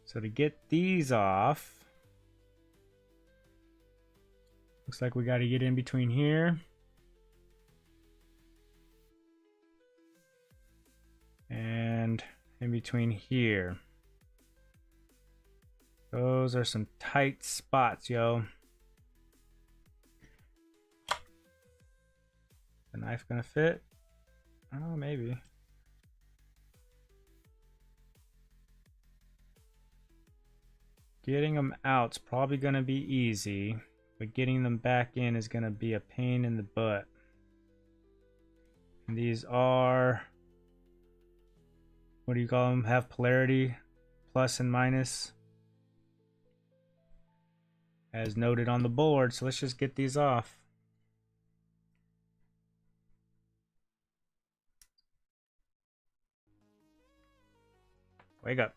So to get these off, looks like we got to get in between here and in between here. Those are some tight spots, yo. The knife gonna fit? Oh, maybe. Getting them out's probably gonna be easy, but getting them back in is gonna be a pain in the butt. And these are, what do you call them? Have polarity, plus and minus, as noted on the board. So let's just get these off. Wake up.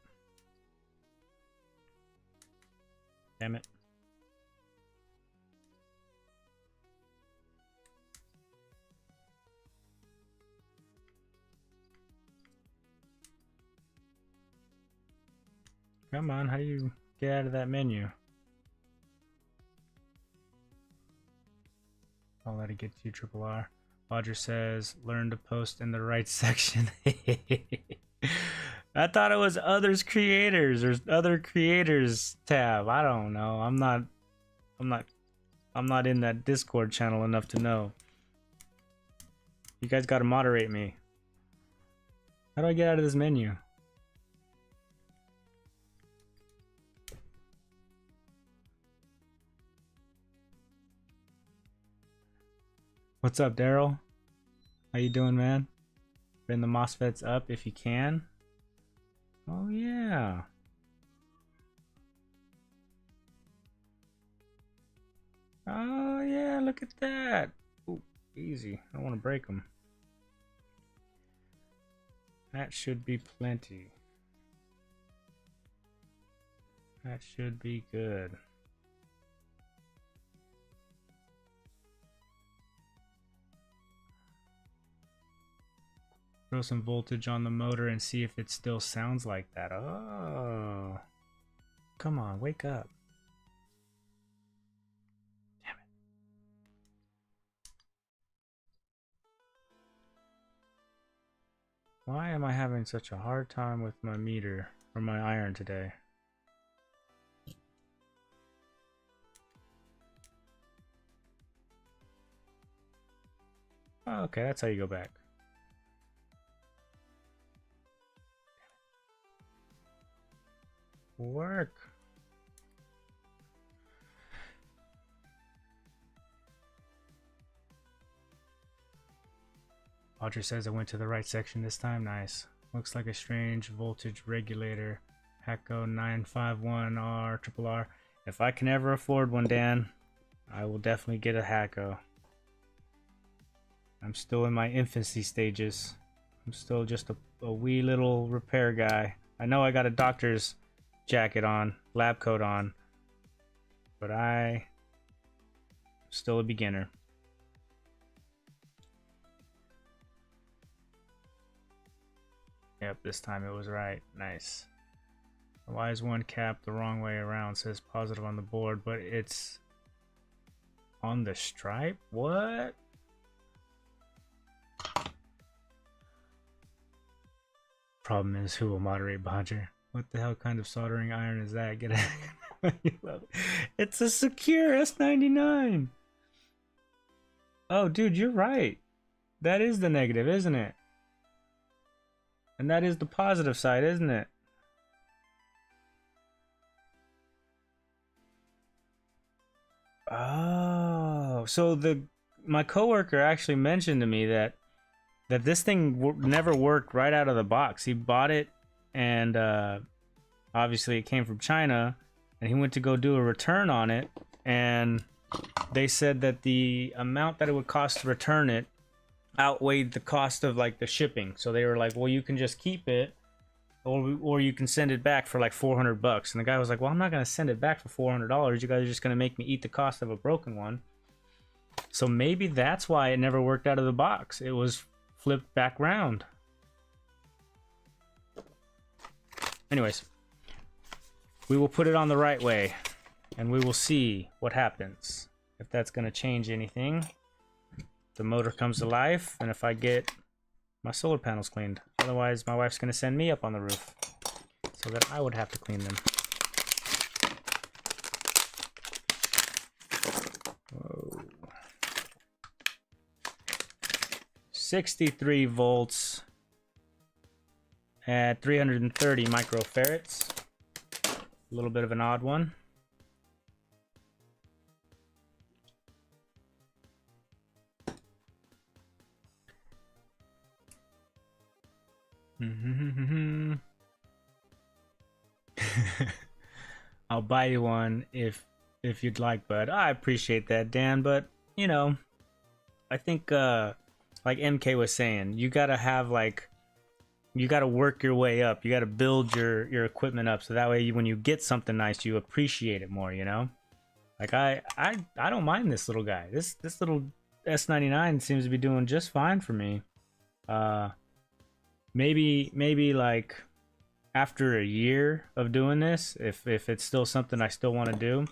Damn it. Come on, how do you get out of that menu? I'll let it get to you, Triple R. Roger says, learn to post in the right section. I thought it was others creators or other creators tab. I don't know. I'm not in that Discord channel enough to know. You guys gotta moderate me. How do I get out of this menu? What's up, Daryl? How you doing, man? Bring the MOSFETs up if you can. Oh yeah. Oh yeah, look at that. Ooh, easy. I don't want to break them. That should be plenty. That should be good. Throw some voltage on the motor and see if it still sounds like that. Oh. Come on, wake up. Damn it. Why am I having such a hard time with my meter or my iron today? Oh, okay, that's how you go back. Work. Audrey says I went to the right section this time. Nice. Looks like a strange voltage regulator. Hacko 951R triple R. If I can ever afford one, Dan, I will definitely get a Hacko. I'm still in my infancy stages. I'm still just a wee little repair guy. I know I got a doctor's jacket on, lab coat on, but I'm still a beginner. Yep, this time it was right. Nice. Why is one cap the wrong way around? It says positive on the board, but it's on the stripe? What? Problem is, who will moderate Bodger? What the hell kind of soldering iron is that? Get it? It's a secure S99. Oh, dude, you're right. That is the negative, isn't it? And that is the positive side, isn't it? Oh, so my coworker actually mentioned to me that this thing never worked right out of the box. He bought it, and obviously it came from China, and he went to go do a return on it, and they said that the amount that it would cost to return it outweighed the cost of like the shipping. So they were like, well, you can just keep it, or you can send it back for like $400. And the guy was like, well, I'm not gonna send it back for $400. You guys are just gonna make me eat the cost of a broken one. So maybe that's why it never worked out of the box. It was flipped back round. Anyways, we will put it on the right way, and we will see what happens. If that's gonna change anything. The motor comes to life, and if I get my solar panels cleaned. Otherwise, my wife's gonna send me up on the roof, so that I would have to clean them. Whoa. 63 volts at 330 microfarads. A little bit of an odd one. I'll buy you one if you'd like, bud. I appreciate that, Dan, but you know, I think like MK was saying, you gotta have like, you gotta work your way up. You gotta build your equipment up, so that way when you get something nice, you appreciate it more. You know, like I don't mind this little guy. This little S99 seems to be doing just fine for me. Maybe like after a year of doing this, if it's still something I still want to do,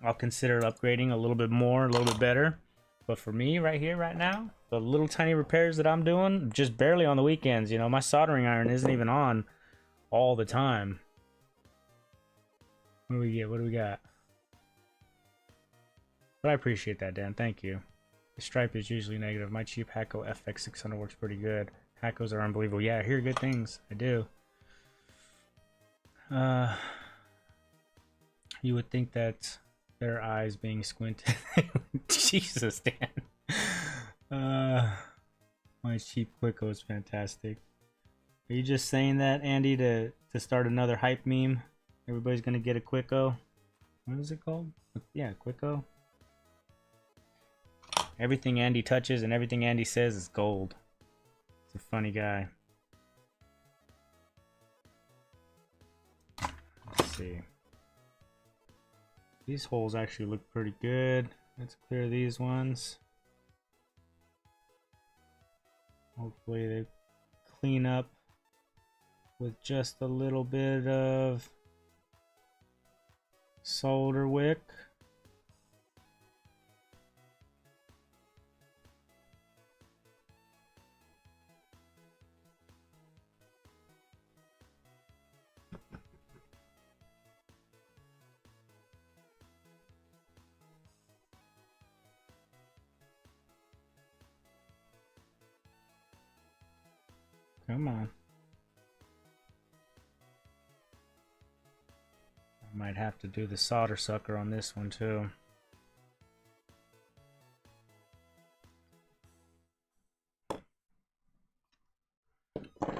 I'll consider upgrading a little bit more, a little bit better. But for me right here, right now, the little tiny repairs that I'm doing, just barely on the weekends, you know, my soldering iron isn't even on all the time. What do we get? What do we got? But I appreciate that, Dan. Thank you. The stripe is usually negative. My cheap Hacko FX600 works pretty good. Hackos are unbelievable. Yeah, I hear good things. I do. You would think that their eyes being squinted. Jesus, Dan. My cheap Quicko is fantastic. Are you just saying that, Andy, to start another hype meme? Everybody's gonna get a Quicko. What is it called? Yeah, Quicko. Everything Andy touches and everything Andy says is gold. He's a funny guy. Let's see. These holes actually look pretty good. Let's clear these ones. Hopefully they clean up with just a little bit of solder wick. Come on. I might have to do the solder sucker on this one too.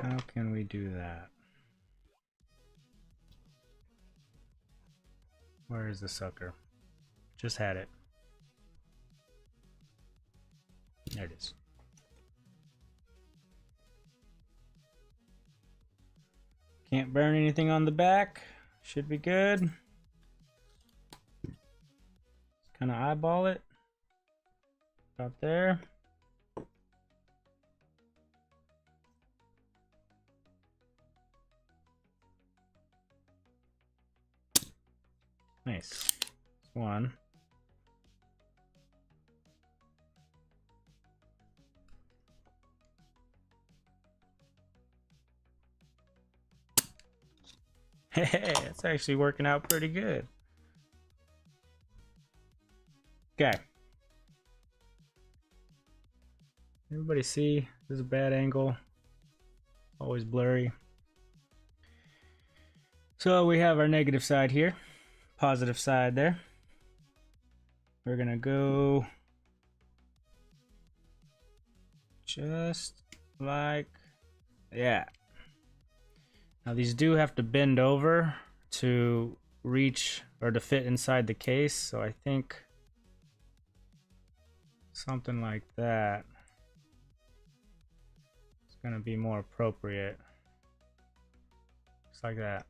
How can we do that? Where is the sucker? Just had it. There it is. Can't burn anything on the back. Should be good. Just kind of eyeball it. About there. Nice. One. Hey, it's actually working out pretty good. Okay. Everybody see? This is a bad angle. Always blurry. So we have our negative side here. Positive side there. We're gonna go just like that. Now these do have to bend over to reach or to fit inside the case, so I think something like that is gonna be more appropriate. Just like that.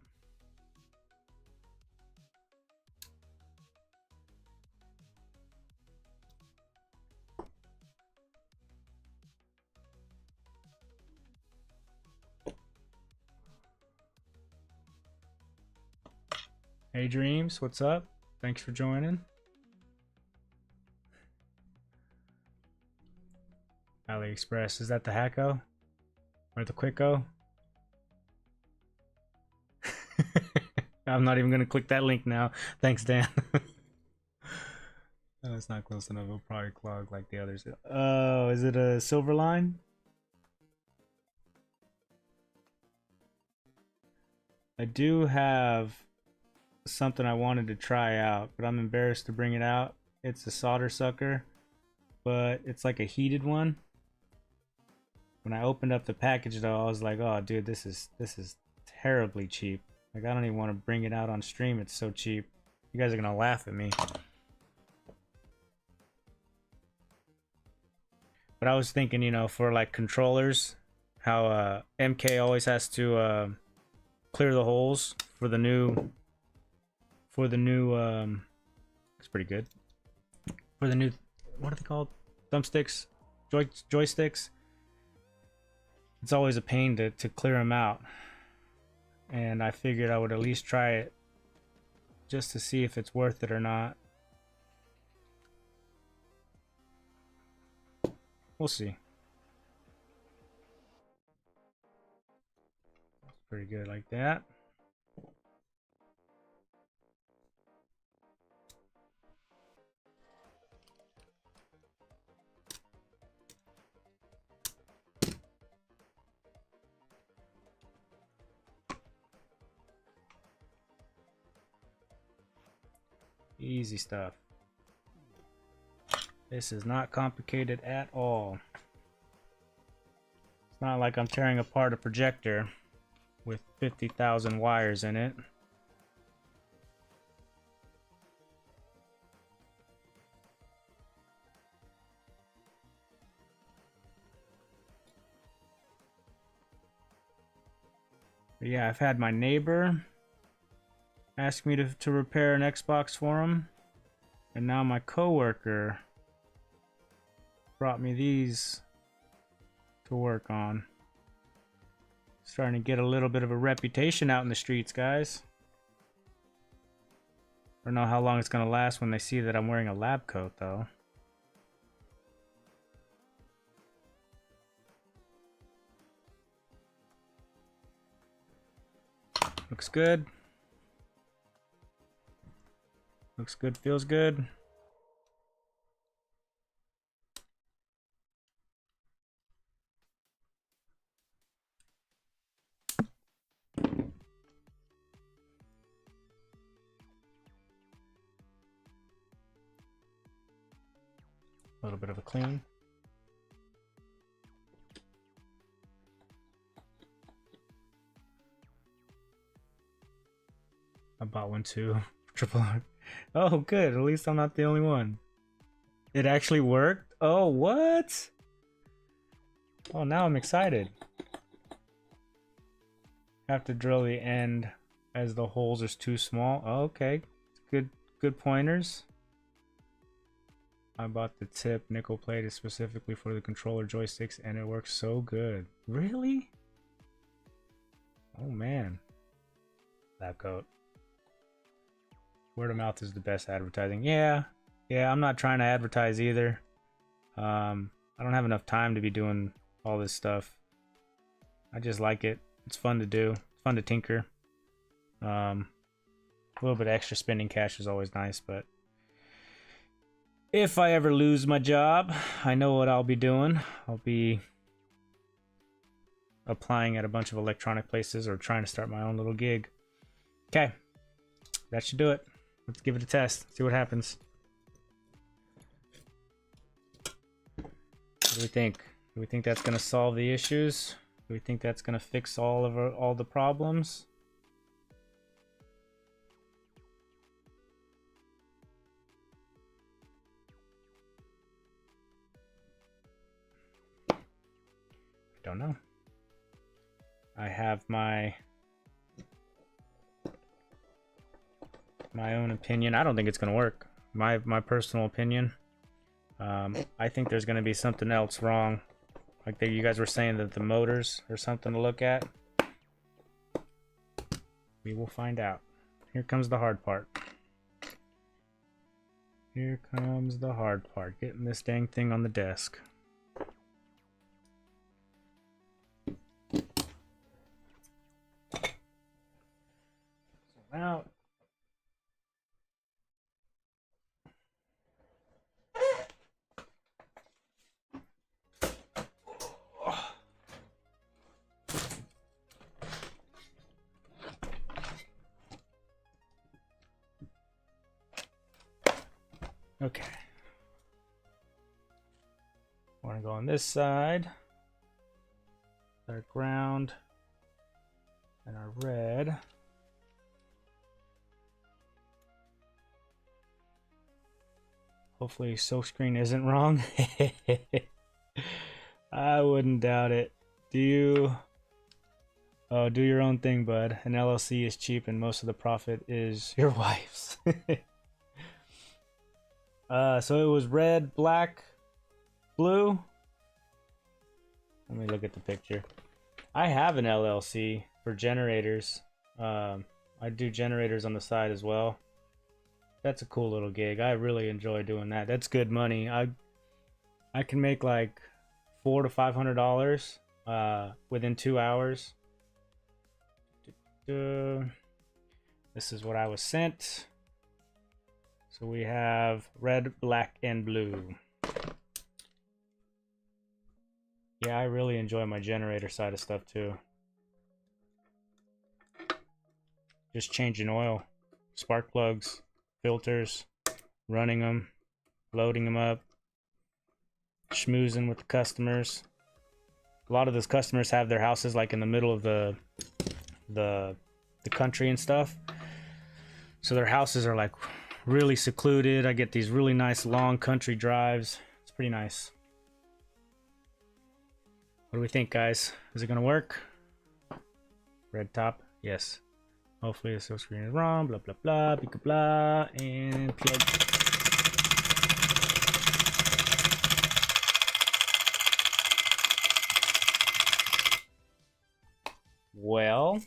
Hey Dreams, what's up? Thanks for joining. AliExpress, is that the Hacko? Or the Quicko? I'm not even gonna click that link now. Thanks, Dan. Oh, it's not close enough. It'll probably clog like the others. Oh, is it a Silverline? I do have something I wanted to try out, but I'm embarrassed to bring it out. It's a solder sucker, but it's like a heated one. When I opened up the package though, I was like, oh dude, this is terribly cheap. Like, I don't even want to bring it out on stream. It's so cheap. You guys are gonna laugh at me. But I was thinking, you know, for like controllers, how MK always has to clear the holes for the new it's pretty good. For the new, what are they called? Thumbsticks? Joysticks? It's always a pain to clear them out. And I figured I would at least try it just to see if it's worth it or not. We'll see. That's pretty good like that. Easy stuff. This is not complicated at all. It's not like I'm tearing apart a projector with 50,000 wires in it. But yeah, I've had my neighbor ask me to repair an Xbox for him. And now my coworker brought me these to work on. Starting to get a little bit of a reputation out in the streets, guys. I don't know how long it's gonna last when they see that I'm wearing a lab coat, though. Looks good. Looks good, feels good. A little bit of a clean. I bought one too. Triple R. Oh, good. At least I'm not the only one. It actually worked? Oh, what? Oh, now I'm excited. Have to drill the end as the holes are too small. Oh, okay. Good pointers. I bought the tip nickel plate specifically for the controller joysticks and it works so good. Really? Oh man. Lab coat. Word of mouth is the best advertising. Yeah, I'm not trying to advertise either. I don't have enough time to be doing all this stuff. I just like it. It's fun to do. It's fun to tinker. A little bit of extra spending cash is always nice, but if I ever lose my job, I know what I'll be doing. I'll be applying at a bunch of electronic places or trying to start my own little gig. Okay, that should do it. Let's give it a test, see what happens. What do we think? Do we think that's going to solve the issues? Do we think that's going to fix all the problems? Don't know. I have my own opinion. I don't think it's gonna work. My personal opinion. I think there's gonna be something else wrong. Like you guys were saying that the motors are something to look at. We will find out. Here comes the hard part. Here comes the hard part. Getting this dang thing on the desk. Out. Okay. Want to go on this side. Our ground and our red. Hopefully silkscreen isn't wrong. I wouldn't doubt it. Do you? Oh, do your own thing, bud. An LLC is cheap and most of the profit is your wife's. So it was red, black, blue. Let me look at the picture. I have an LLC for generators. I do generators on the side as well. That's a cool little gig. I really enjoy doing that. That's good money. I can make like $400 to $500 within 2 hours. This is what I was sent. So we have red, black, and blue. Yeah, I really enjoy my generator side of stuff too. Just changing oil, spark plugs, filters, running them, loading them up, schmoozing with the customers. A lot of those customers have their houses like in the middle of the country and stuff. So their houses are like really secluded. I get these really nice long country drives. It's pretty nice. What do we think, guys? Is it gonna work? Red top. Yes. Hopefully the silk screen is wrong. Blah blah blah. Blah blah. And plug. Well,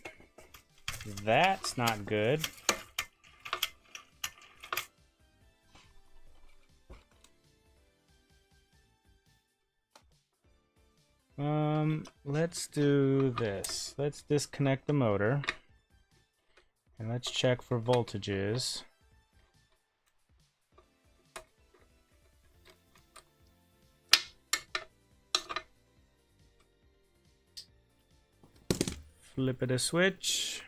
that's not good. Let's do this. Let's disconnect the motor and let's check for voltages. Flip it a switch.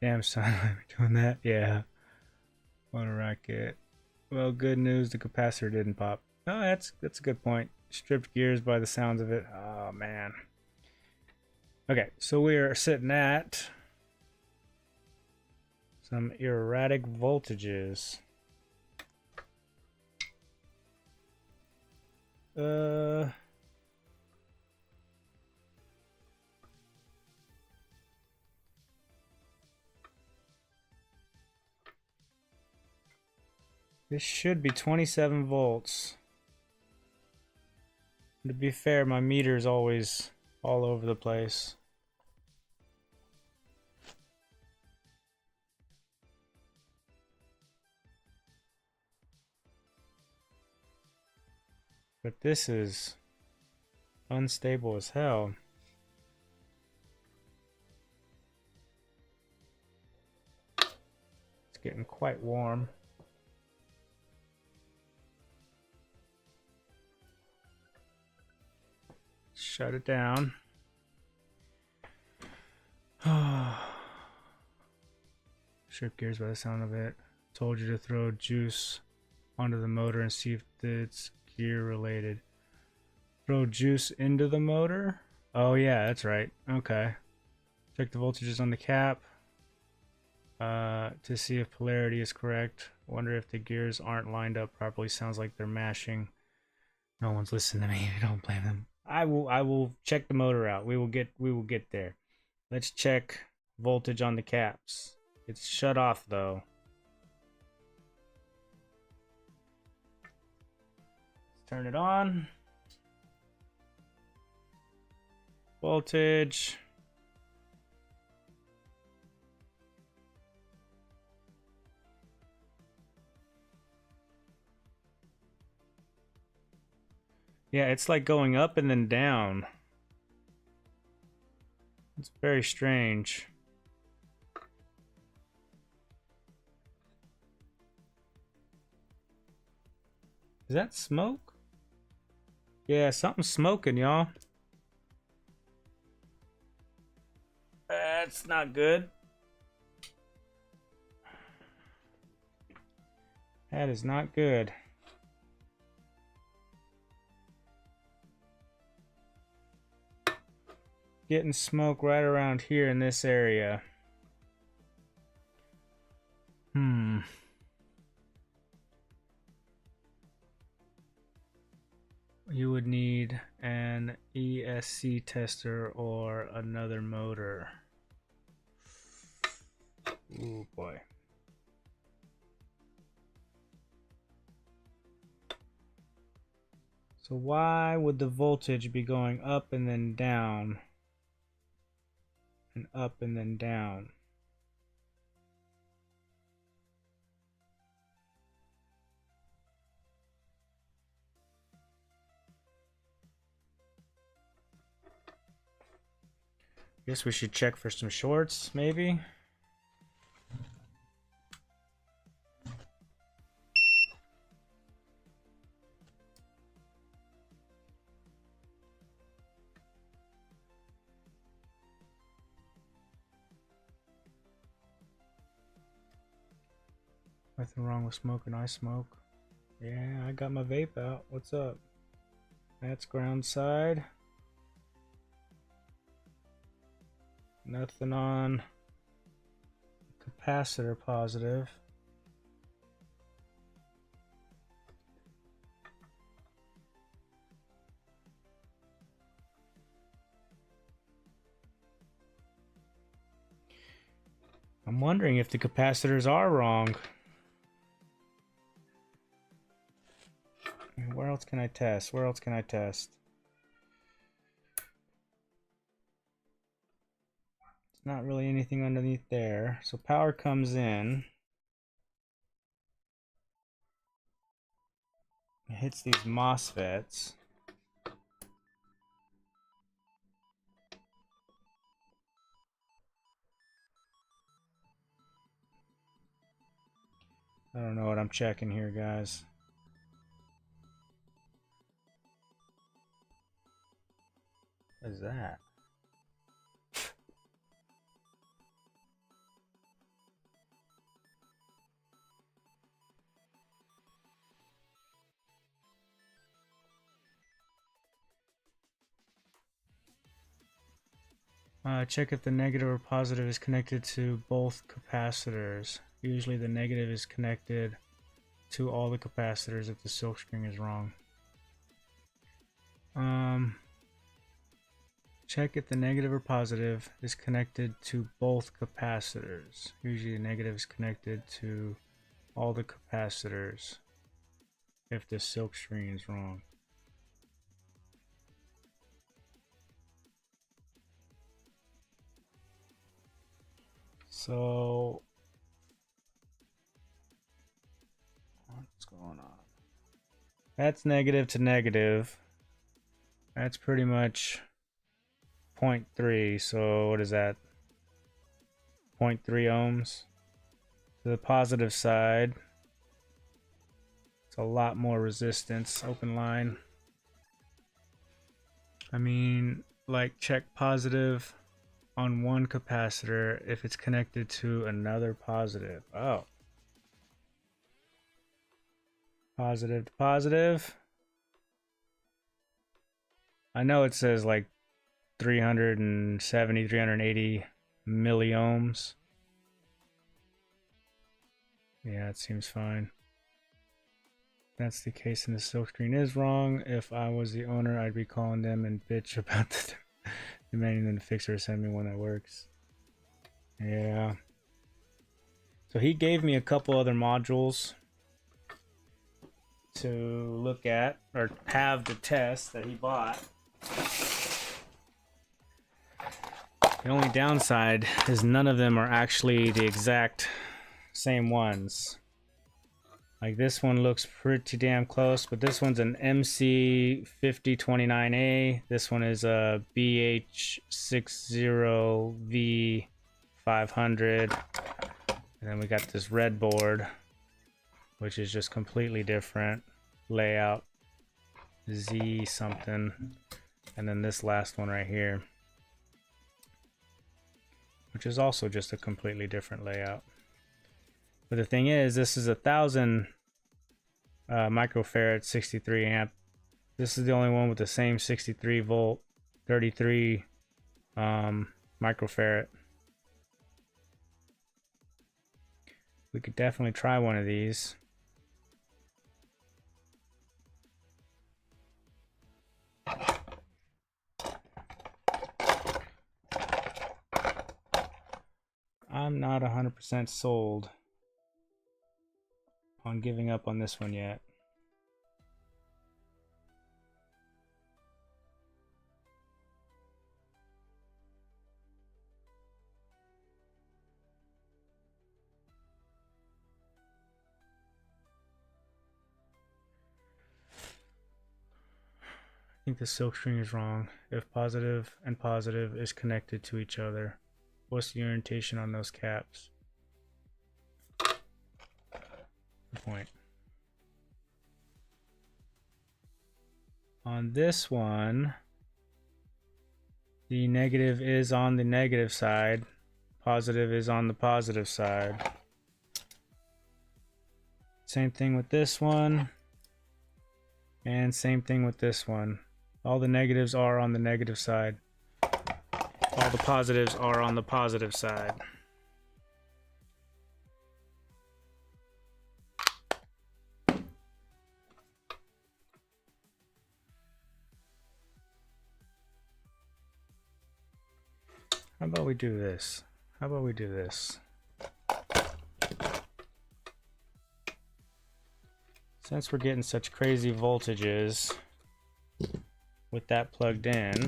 Damn son, I'm doing that. Yeah. What a racket. Well, good news, the capacitor didn't pop. Oh, that's a good point. Stripped gears by the sounds of it. Oh man. Okay, so we are sitting at some erratic voltages. This should be 27 volts. To be fair, my meter is always all over the place. But this is unstable as hell. It's getting quite warm. Shut it down. Strip gears by the sound of it. Told you to throw juice onto the motor and see if it's gear related. Throw juice into the motor? Oh yeah, that's right. Okay. Check the voltages on the cap to see if polarity is correct. Wonder if the gears aren't lined up properly. Sounds like they're mashing. No one's listening to me. Don't blame them. I will check the motor out. We will get there. Let's check voltage on the caps. It's shut off though. Let's turn it on. Voltage. Yeah, it's like going up and then down. It's very strange. Is that smoke? Yeah, something's smoking, y'all. That's not good. That is not good. Getting smoke right around here in this area. You would need an ESC tester or another motor. Oh boy. So why would the voltage be going up and then down? And up and then down? Guess we should check for some shorts, maybe? Nothing wrong with smoking. I smoke. Yeah, I got my vape out. What's up? That's ground side. Nothing on capacitor positive. I'm wondering if the capacitors are wrong. Where else can I test? Where else can I test? It's not really anything underneath there. So power comes in. It hits these MOSFETs. I don't know what I'm checking here, guys. What is that? Check if the negative or positive is connected to both capacitors. Usually the negative is connected to all the capacitors if the silkscreen is wrong. Check if the negative or positive is connected to both capacitors. Usually the negative is connected to all the capacitors if the silkscreen is wrong. So what's going on? That's negative to negative. That's pretty much 0.3. So what is that? 0.3 ohms. To the positive side, it's a lot more resistance. Open line. I mean, like, check positive on one capacitor if it's connected to another positive. Oh. Positive to positive. I know it says like 370, 380 milliohms. Yeah, it seems fine. If that's the case and the silkscreen is wrong, if I was the owner, I'd be calling them and bitch about the demanding them to fix or send me one that works. Yeah. So he gave me a couple other modules to look at or have to test that he bought. The only downside is none of them are actually the exact same ones. Like this one looks pretty damn close, but this one's an MC5029A. This one is a BH60V500. And then we got this red board, which is just completely different layout. Z something. And then this last one right here, which is also just a completely different layout. But the thing is, this is 1,000 microfarad 63 amp. This is the only one with the same 63 volt 33 microfarad. We could definitely try one of these. I'm not 100% sold on giving up on this one yet. I think the silkscreen is wrong. If positive and positive is connected to each other, what's the orientation on those caps? Good point. On this one, the negative is on the negative side, positive is on the positive side. Same thing with this one, and same thing with this one. All the negatives are on the negative side. All the positives are on the positive side. How about we do this? How about we do this? since we're getting such crazy voltages with that plugged in,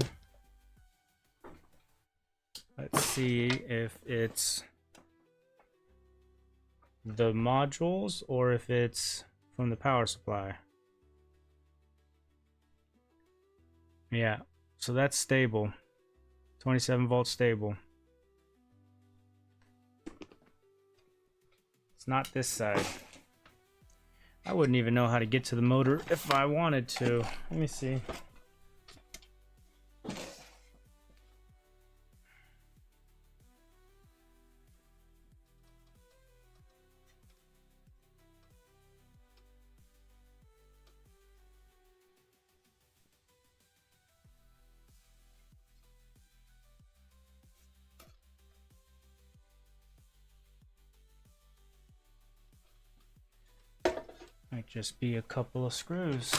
let's see if it's the modules or if it's from the power supply. Yeah, so that's stable. 27 volts stable. It's not this side. I wouldn't even know how to get to the motor if I wanted to. Let me see. Might just be a couple of screws.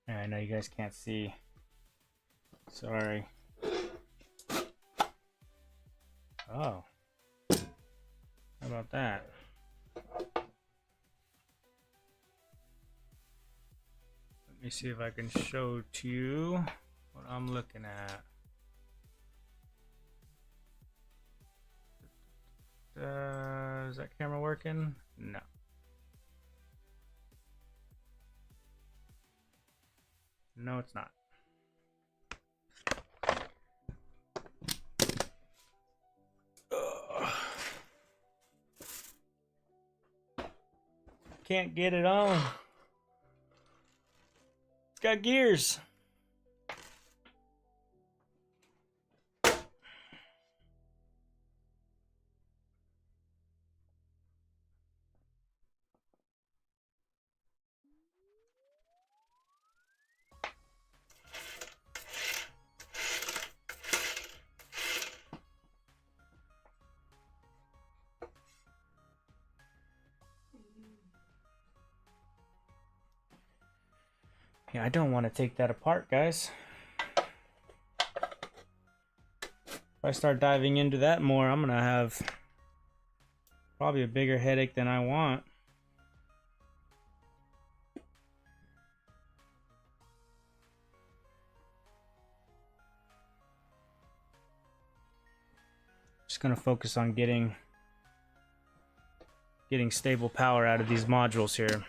I know you guys can't see. Sorry. Oh. How about that? Let me see if I can show to you what I'm looking at. Is that camera working? No. No, it's not. Ugh. Can't get it on. It's got gears. Yeah, I don't want to take that apart, guys. If I start diving into that more, I'm gonna have probably a bigger headache than I want. Just gonna focus on getting stable power out of these modules here.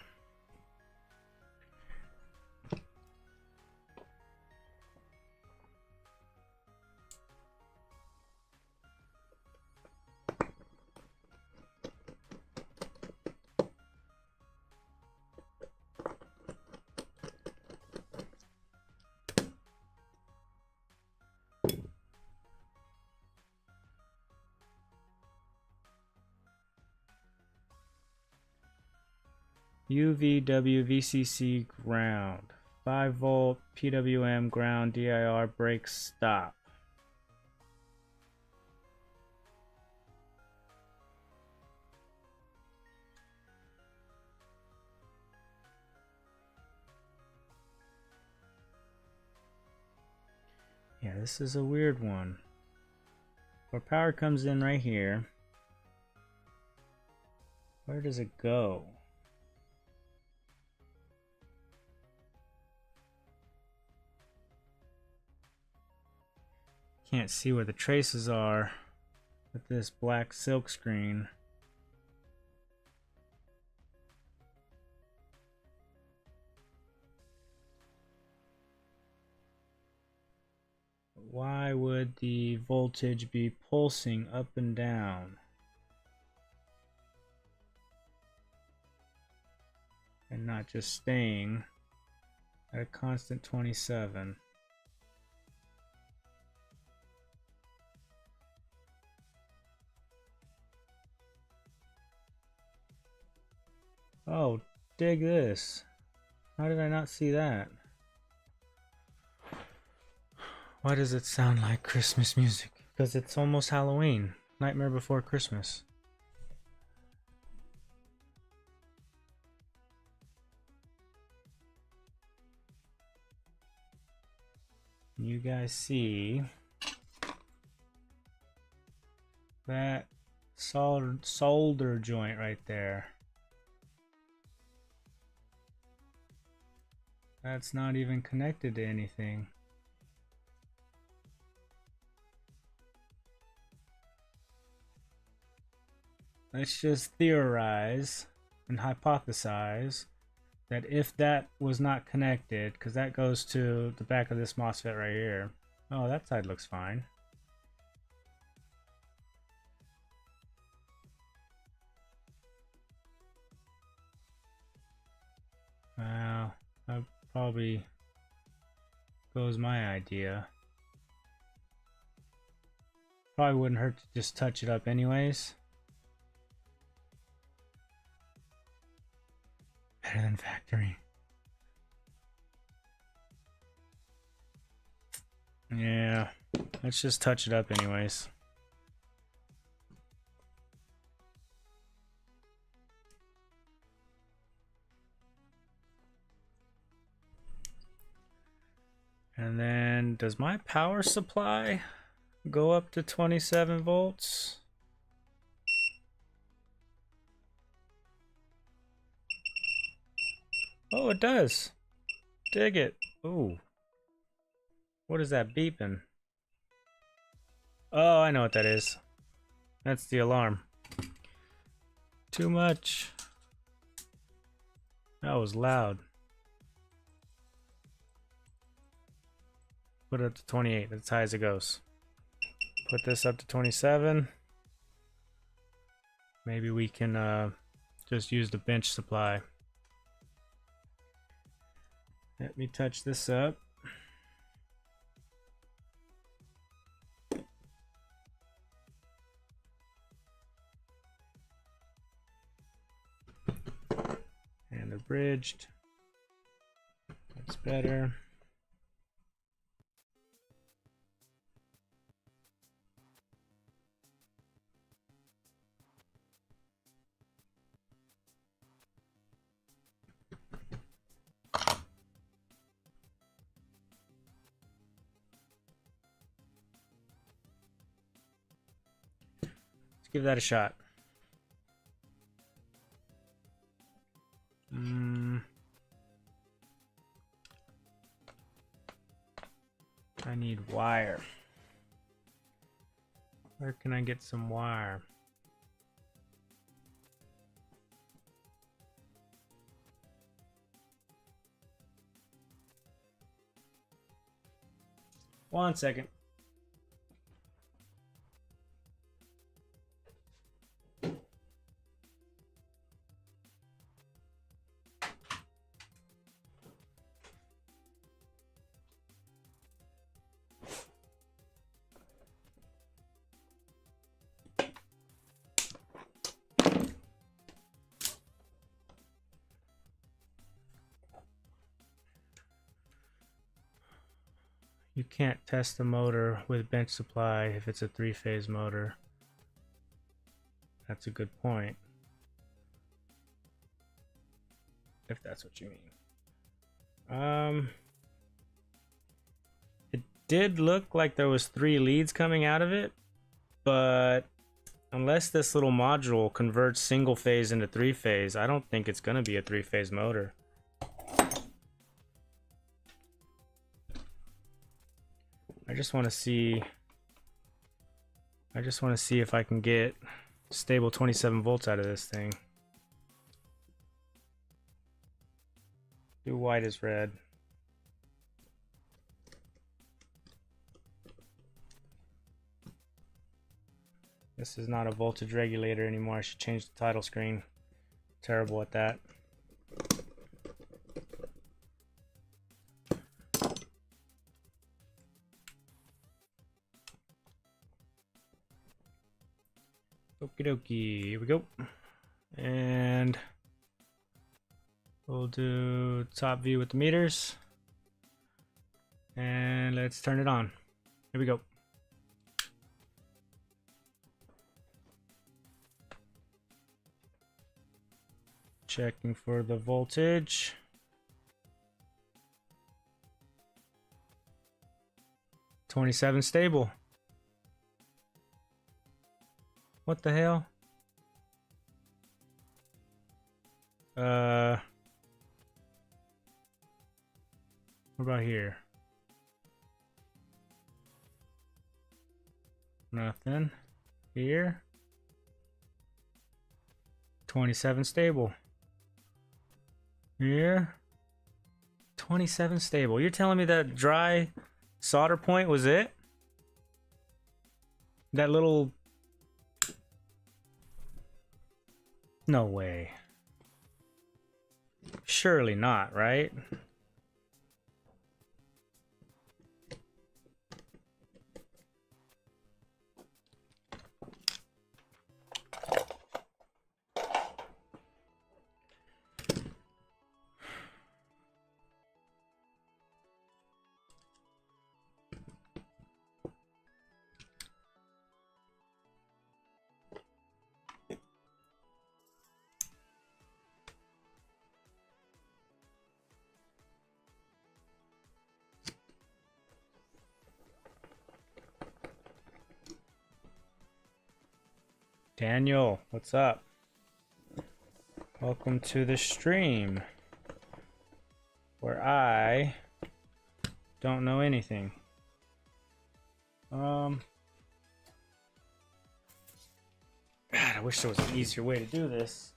UVW VCC ground, 5 volt PWM ground, DIR brake stop. Yeah, this is a weird one. Where power comes in right here. Where does it go? Can't see where the traces are with this black silk screen. Why would the voltage be pulsing up and down and not just staying at a constant 27? Oh, dig this. How did I not see that? Why does it sound like Christmas music? Because it's almost Halloween. Nightmare Before Christmas. You guys see that solder joint right there? That's not even connected to anything. Let's just theorize and hypothesize that if that was not connected, because that goes to the back of this MOSFET right here. Oh, that side looks fine. Well, that probably goes my idea. Probably wouldn't hurt to just touch it up anyways. Better than factory. Yeah, let's just touch it up anyways. And then, does my power supply go up to 27 volts? Oh, it does. Dig it. Ooh. What is that beeping? Oh, I know what that is. That's the alarm. Too much. That was loud. Put it up to 28. That's as high as it goes. Put this up to 27. Maybe we can just use the bench supply. Let me touch this up. And abridged. That's better. Let's give that a shot. I need wire. Where can I get some wire? One second. You can't test the motor with bench supply if it's a three-phase motor. That's a good point. If that's what you mean. It did look like there was 3 leads coming out of it, but unless this little module converts single phase into 3-phase, I don't think it's gonna be a 3-phase motor. I just want to see if I can get stable 27 volts out of this thing. Do white as red. This is not a voltage regulator anymore. I should change the title screen. Terrible at that. Okie dokie, here we go. And We'll do top view with the meters. And let's turn it on. Here we go. Checking for the voltage. $27 stable. What the hell? What about here? Nothing. Here. 27 stable. Here. 27 stable. You're telling me that dry solder point was it? That little... No way. Surely not, right? Daniel, what's up? Welcome to the stream where I don't know anything. God, I wish there was an easier way to do this.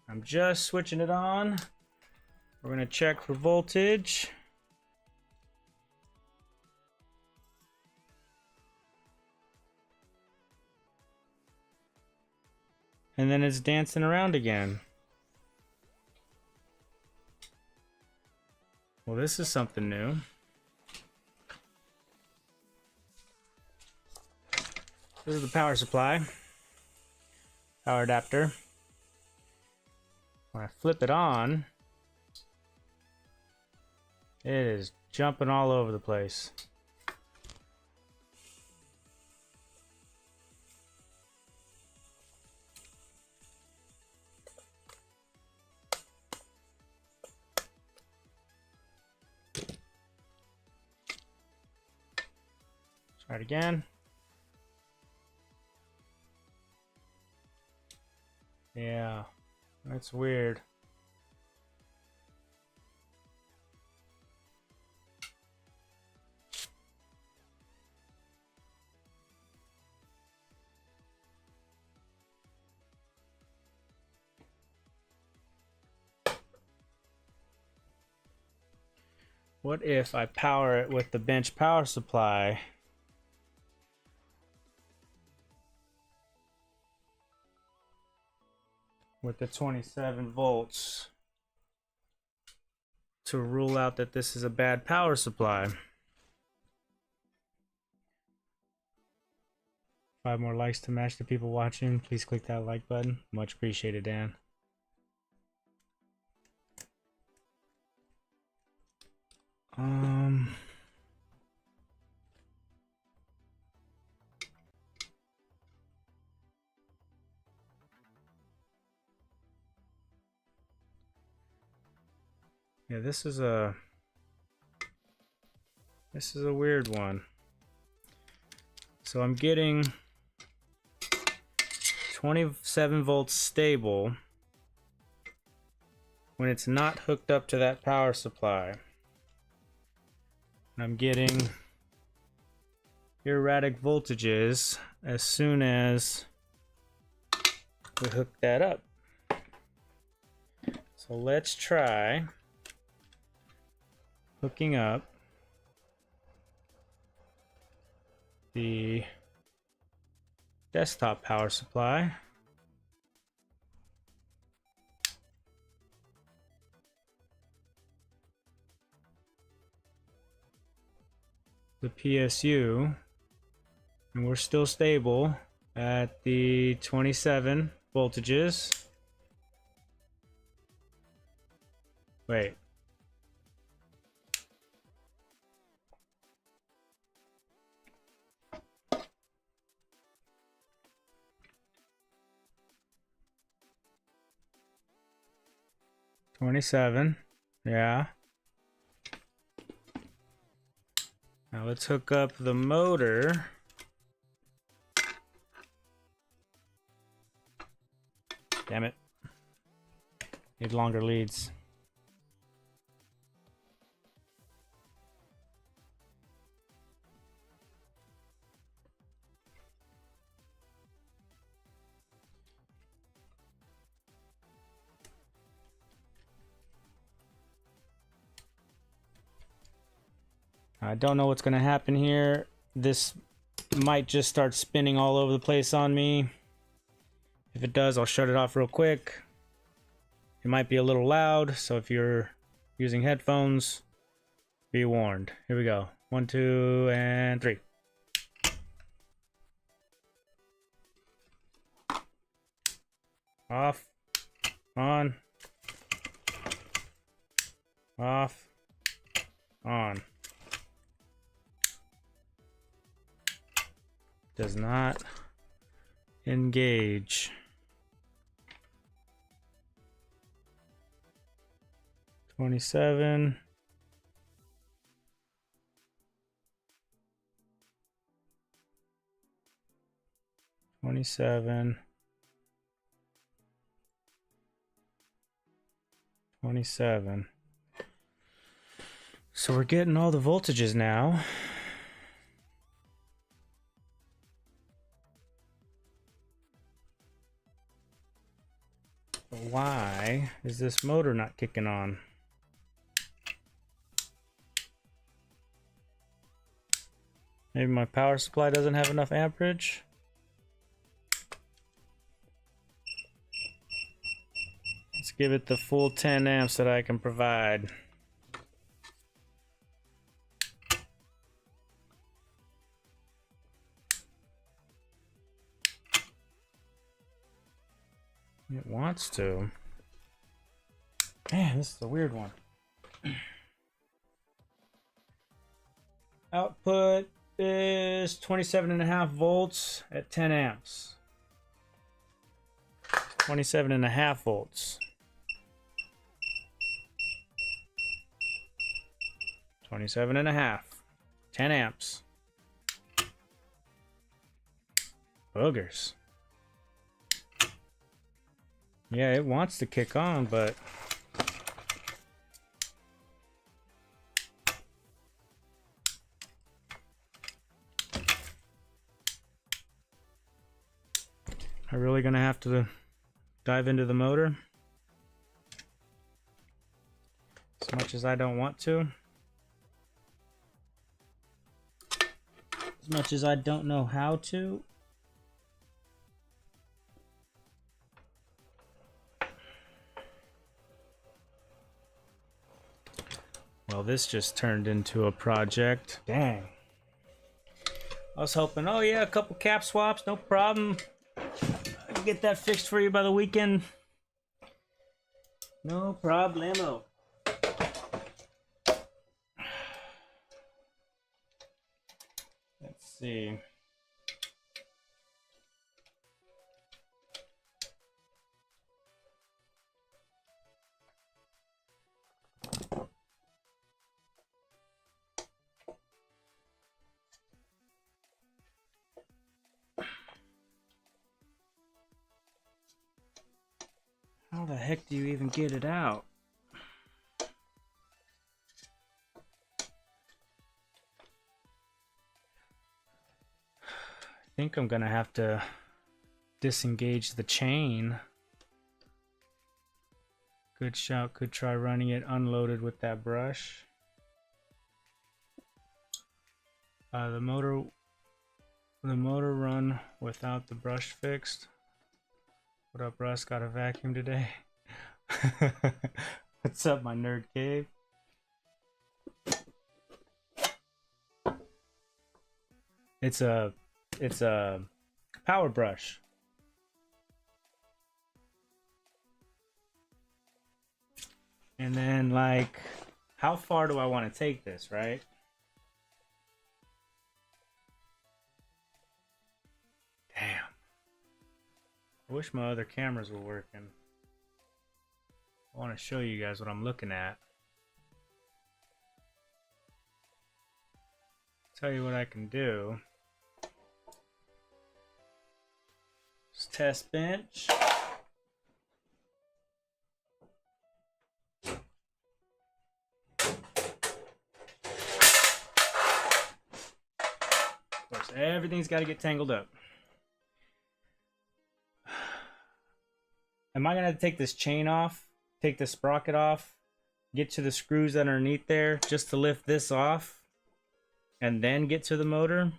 I'm just switching it on. We're gonna check for voltage. And then it's dancing around again. Well, this is something new. This is the power supply. Power adapter. When I flip it on, it is jumping all over the place. Try it again. Yeah, that's weird. What if I power it with the bench power supply? With the 27 volts to rule out that this is a bad power supply. 5 more likes to match the people watching. Please click that like button. Much appreciated, Dan. Yeah, this is a weird one. So I'm getting 27 volts stable when it's not hooked up to that power supply. I'm getting erratic voltages as soon as we hook that up. So let's try hooking up the desktop power supply. The PSU, and we're still stable at the 27 voltages. Wait. $27, yeah. Now let's hook up the motor. Damn it. Need longer leads. I don't know what's going to happen here. This might just start spinning all over the place on me. If it does, I'll shut it off real quick. It might be a little loud, so if you're using headphones, be warned. Here we go. 1, 2, and 3. Off. On. Off. On. Does not engage. 27. 27. 27. So we're getting all the voltages now. Why is this motor not kicking on? Maybe my power supply doesn't have enough amperage. Let's give it the full 10 amps that I can provide. It wants to. Man, this is a weird one. Output is 27.5 volts at 10 amps. 27.5 volts. 27.5. 10 amps. Boogers. Yeah, it wants to kick on, but I'm really gonna have to dive into the motor as much as I don't want to, as much as I don't know how to. Well, this just turned into a project. Dang. I was hoping, oh yeah, a couple cap swaps, no problem. I can get that fixed for you by the weekend. No problemo. Let's see. How the heck do you even get it out? think I'm gonna have to disengage the chain. Good shout. Could try running it unloaded with that brush. The motor run without the brush fixed. What up, Russ? Got a vacuum today? What's up, my nerd cave? It's a power brush. And then, like, how far do I want to take this, right? Damn. I wish my other cameras were working. I want to show you guys what I'm looking at. Tell you what I can do. Just test bench. Of course, everything's got to get tangled up. Am I going to take this chain off, take the sprocket off, get to the screws underneath there just to lift this off, and then get to the motor?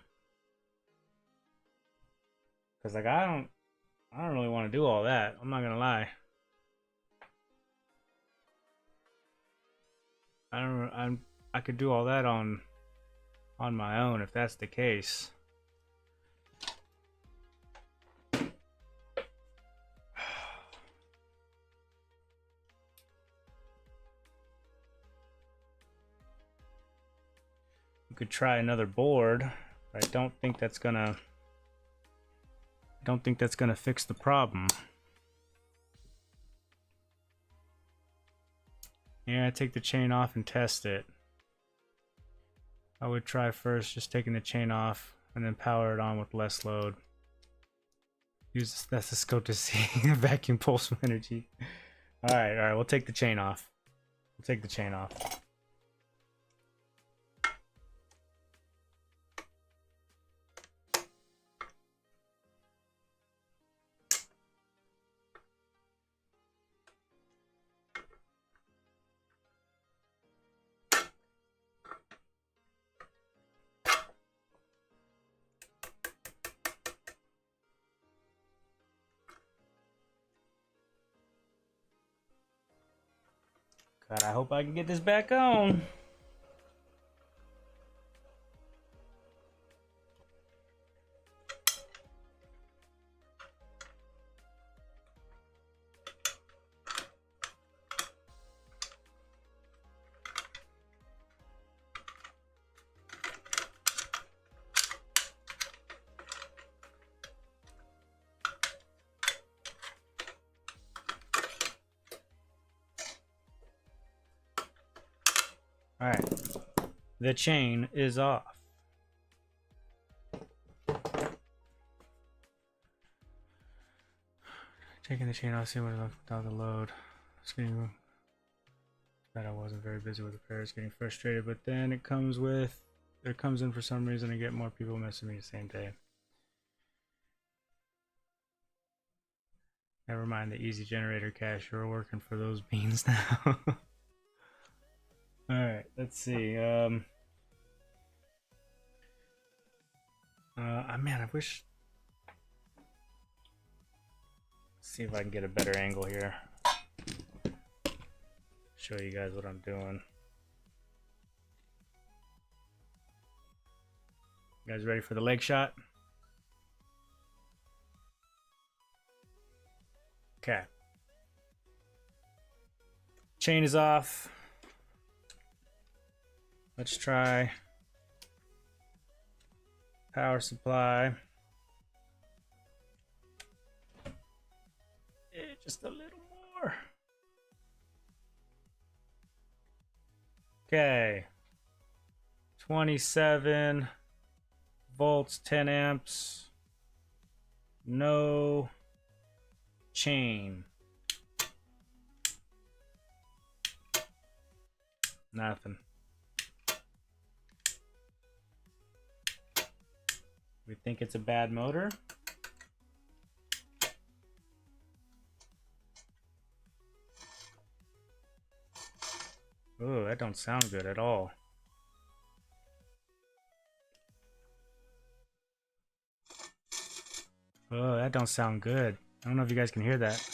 Because, like, I don't really want to do all that. I'm not going to lie. I could do all that on my own if that's the case. You could try another board, but I don't think that's gonna fix the problem. Yeah, take the chain off and test it. I would try first just taking the chain off and then power it on with less load. Use the stethoscope to see vacuum pulse energy. All right, we'll take the chain off. We'll take the chain off. God, I hope I can get this back on. All right, the chain is off. Taking the chain off, see what it looks without the load. That I wasn't very busy with repairs, getting frustrated, but then it comes in for some reason and get more people messaging me the same day. Never mind the easy generator cache, you're working for those beans now. Alright, let's see. Man, I wish. Let's see if I can get a better angle here. Show you guys what I'm doing. You guys ready for the leg shot? Okay. Chain is off. Let's try power supply. Just a little more. Okay. 27 volts, 10 amps. No chain. Nothing. We think it's a bad motor. Oh, that don't sound good at all. Oh, that don't sound good. I don't know if you guys can hear that.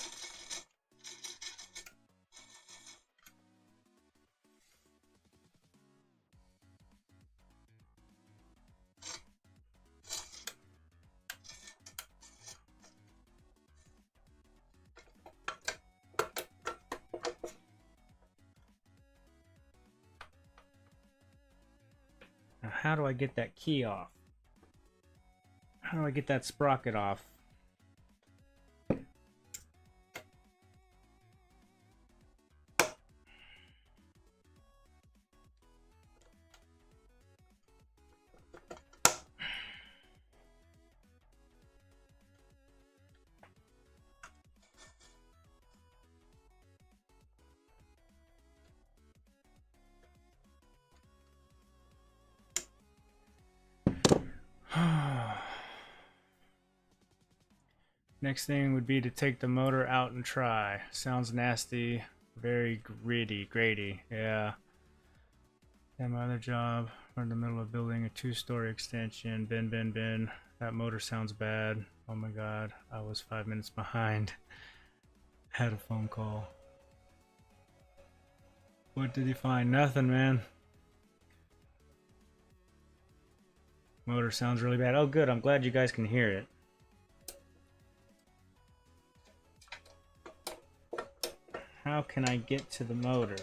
Now, how do I get that key off? How do I get that sprocket off? Next thing would be to take the motor out and try. Sounds nasty, very graty. Yeah. And my other job, we're in the middle of building a 2-story extension. Bin. That motor sounds bad. Oh my god, I was 5 minutes behind. Had a phone call. What did he find? Nothing, man. Motor sounds really bad. Oh good, I'm glad you guys can hear it. How can I get to the motor?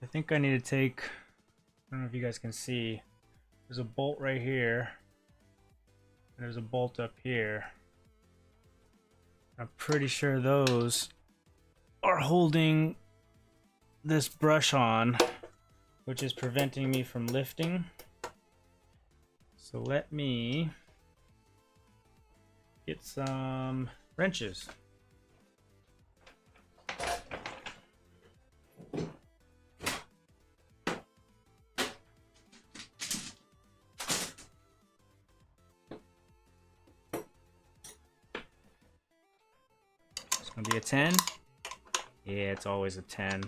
I think I need to take, I don't know if you guys can see, there's a bolt right here, and there's a bolt up here. I'm pretty sure those are holding this brush on, which is preventing me from lifting. So let me get some wrenches. Gonna be a 10? Yeah, it's always a 10.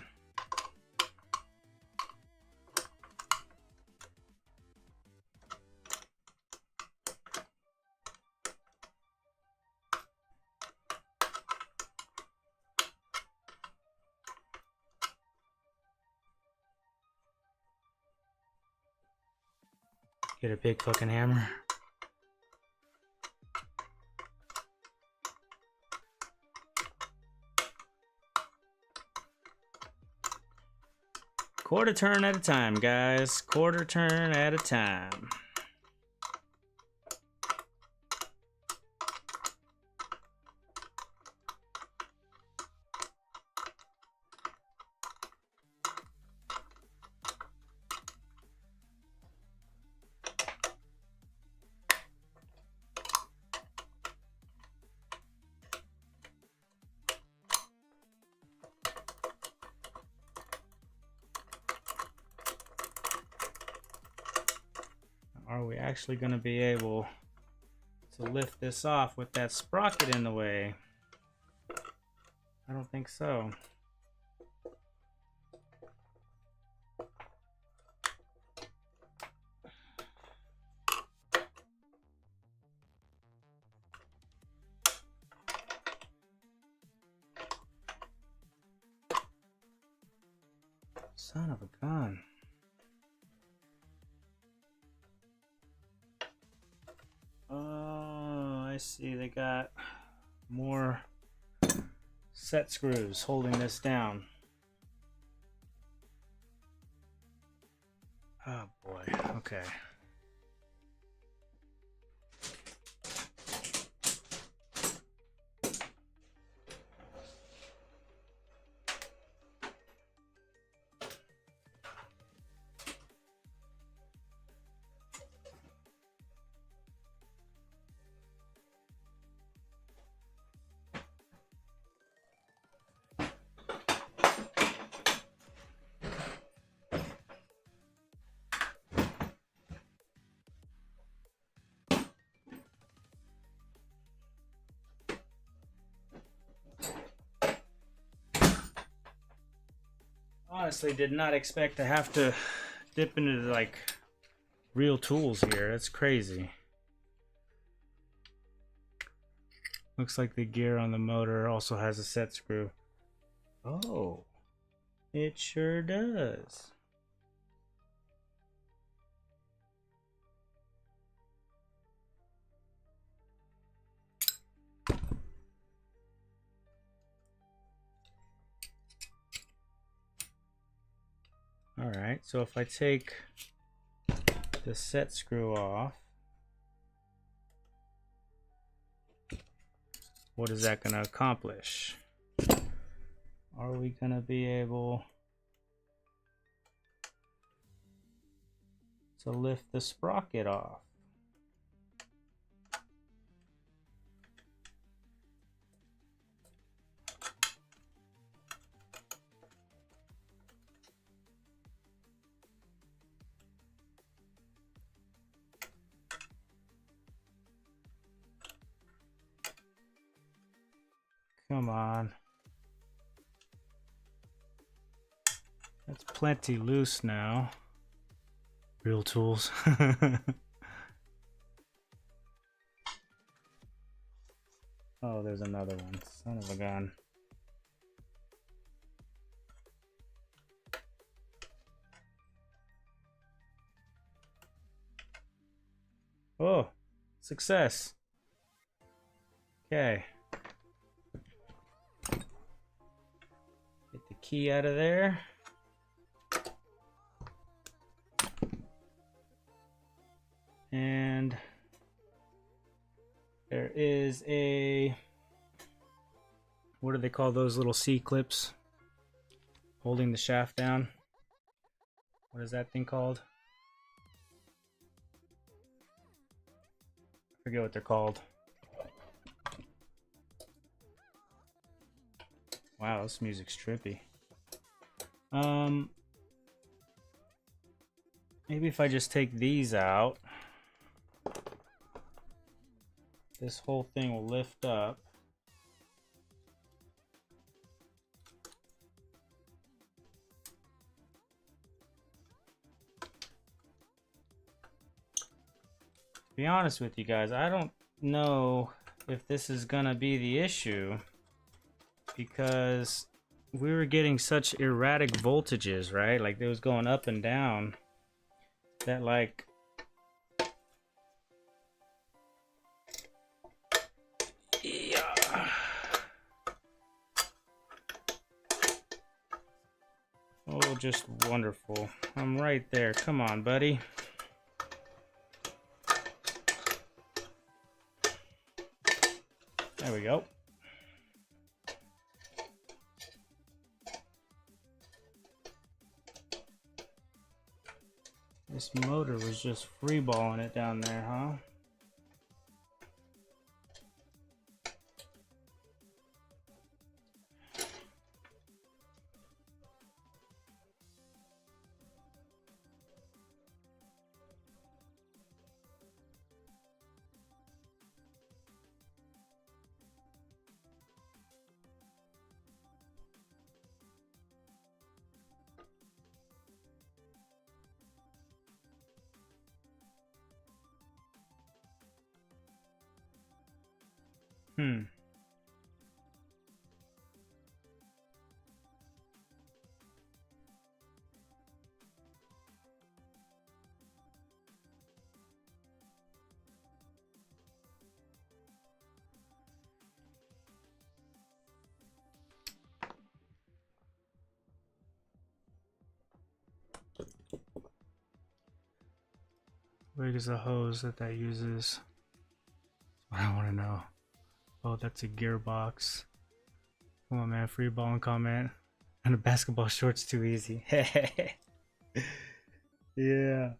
Get a big fucking hammer. Quarter turn at a time, guys. Quarter turn at a time. Are we actually going to be able to lift this off with that sprocket in the way? I don't think so. Son of a gun. Oh, I see. They got more set screws holding this down. Oh boy, okay. Honestly, did not expect to have to dip into like real tools here. That's crazy. Looks like the gear on the motor also has a set screw. Oh, it sure does. All right, so if I take the set screw off, what is that going to accomplish? Are we going to be able to lift the sprocket off? Come on. That's plenty loose now. Real tools. Oh, there's another one. Son of a gun. Oh, success. Okay. Get the key out of there. And there is a, what do they call those little C-clips holding the shaft down? What is that thing called? I forget what they're called. Wow, this music's trippy. Maybe if I just take these out, this whole thing will lift up. To be honest with you guys, I don't know if this is gonna be the issue, because we were getting such erratic voltages, right? Like it was going up and down, that like yeah. Oh, just wonderful. I'm right there. Come on, buddy. There we go. This motor was just freeballing it down there, huh? Hmm. How big is the hose that uses? That's what I want to know. Oh, that's a gearbox. Come on, man. Free ball and comment. And a basketball short's too easy. Yeah.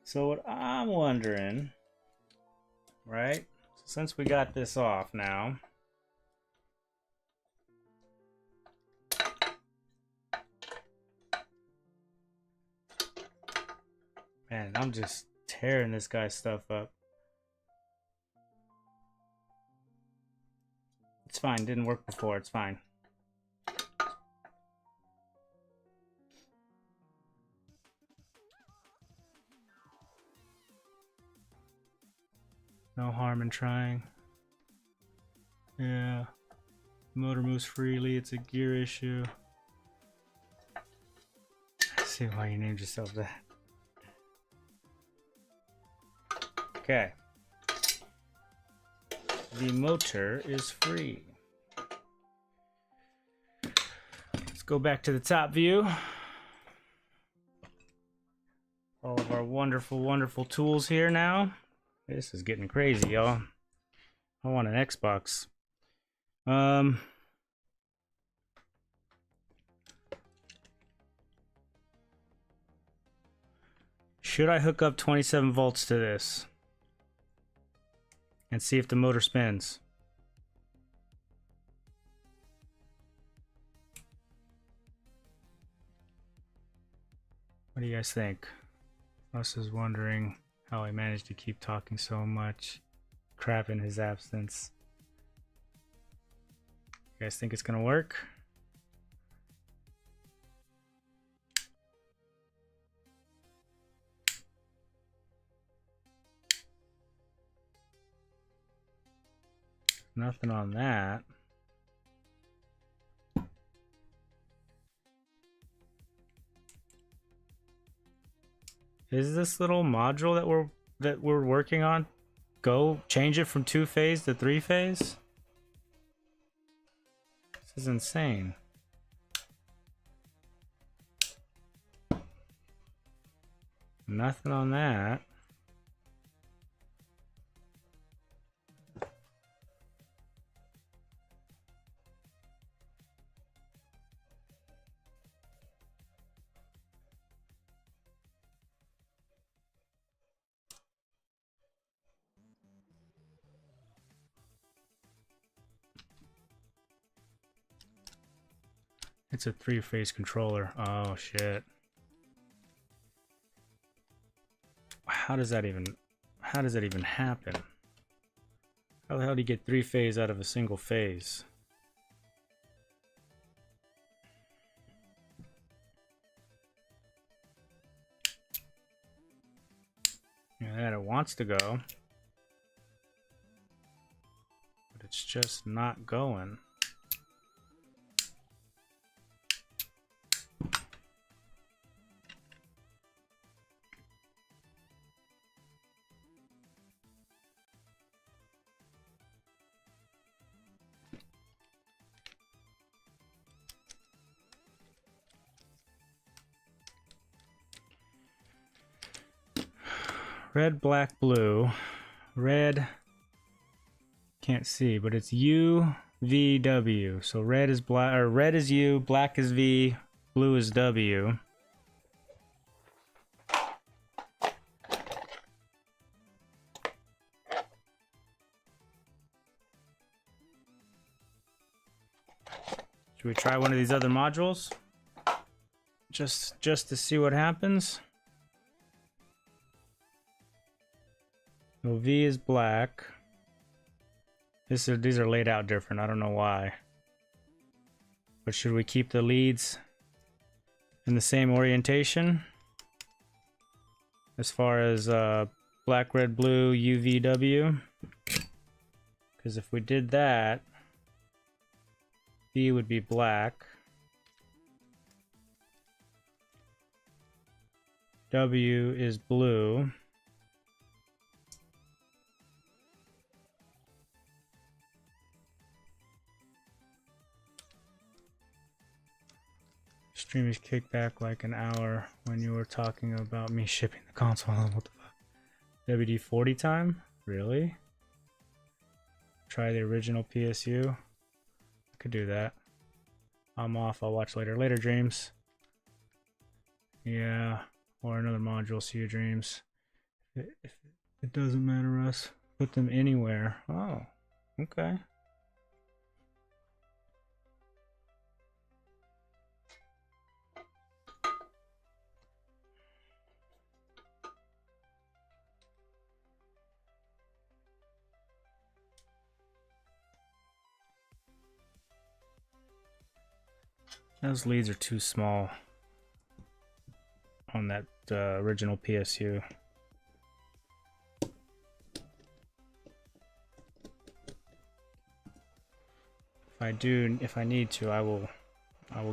So what I'm wondering, right? Since we got this off now, man, I'm just tearing this guy's stuff up. It's fine, didn't work before, it's fine. No harm in trying. Yeah. Motor moves freely, it's a gear issue. I see why you named yourself that. Okay. The motor is free. Let's go back to the top view. All of our wonderful, wonderful tools here now. This is getting crazy, y'all. I want an Xbox. Should I hook up 27 volts to this and see if the motor spins? What do you guys think? Russ is wondering how I managed to keep talking so much crap in his absence. You guys think it's gonna work? Nothing on that. Is this little module that we're working on go change it from 2-phase to 3-phase? This is insane. Nothing on that. It's a 3-phase controller. Oh shit. How does that even happen? How the hell do you get 3-phase out of a single phase? Yeah, that it wants to go, but it's just not going. Red, black, blue. Red, can't see, but it's U, V, W. So red is black, or red is U, black is V, blue is W. Should we try one of these other modules? Just to see what happens. So V is black. These are laid out different. I don't know why. But should we keep the leads in the same orientation? As far as black, red, blue, UVW. Because if we did that, V would be black. W is blue. stream is kicked back like an hour when you were talking about me shipping the console. What the fuck? WD-40 time? Really? Try the original PSU? I could do that. I'm off. I'll watch later. Later, Dreams. Yeah. Or another module. See you, Dreams. If it doesn't matter us. Put them anywhere. Oh. Okay. Those leads are too small on that original PSU. If I need to, I will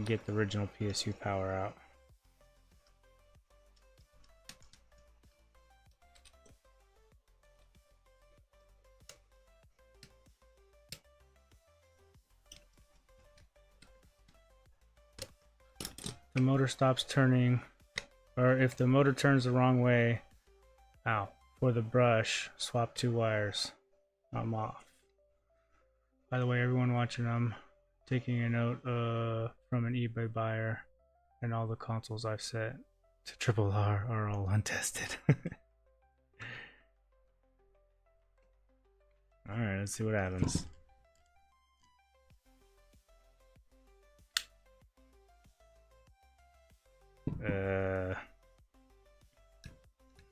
get the original PSU power out. The motor stops turning, or if the motor turns the wrong way, for the brush, swap 2 wires. I'm off. By the way, everyone watching, I'm taking a note from an eBay buyer, and all the consoles I've set to RRR are all untested. Alright, let's see what happens.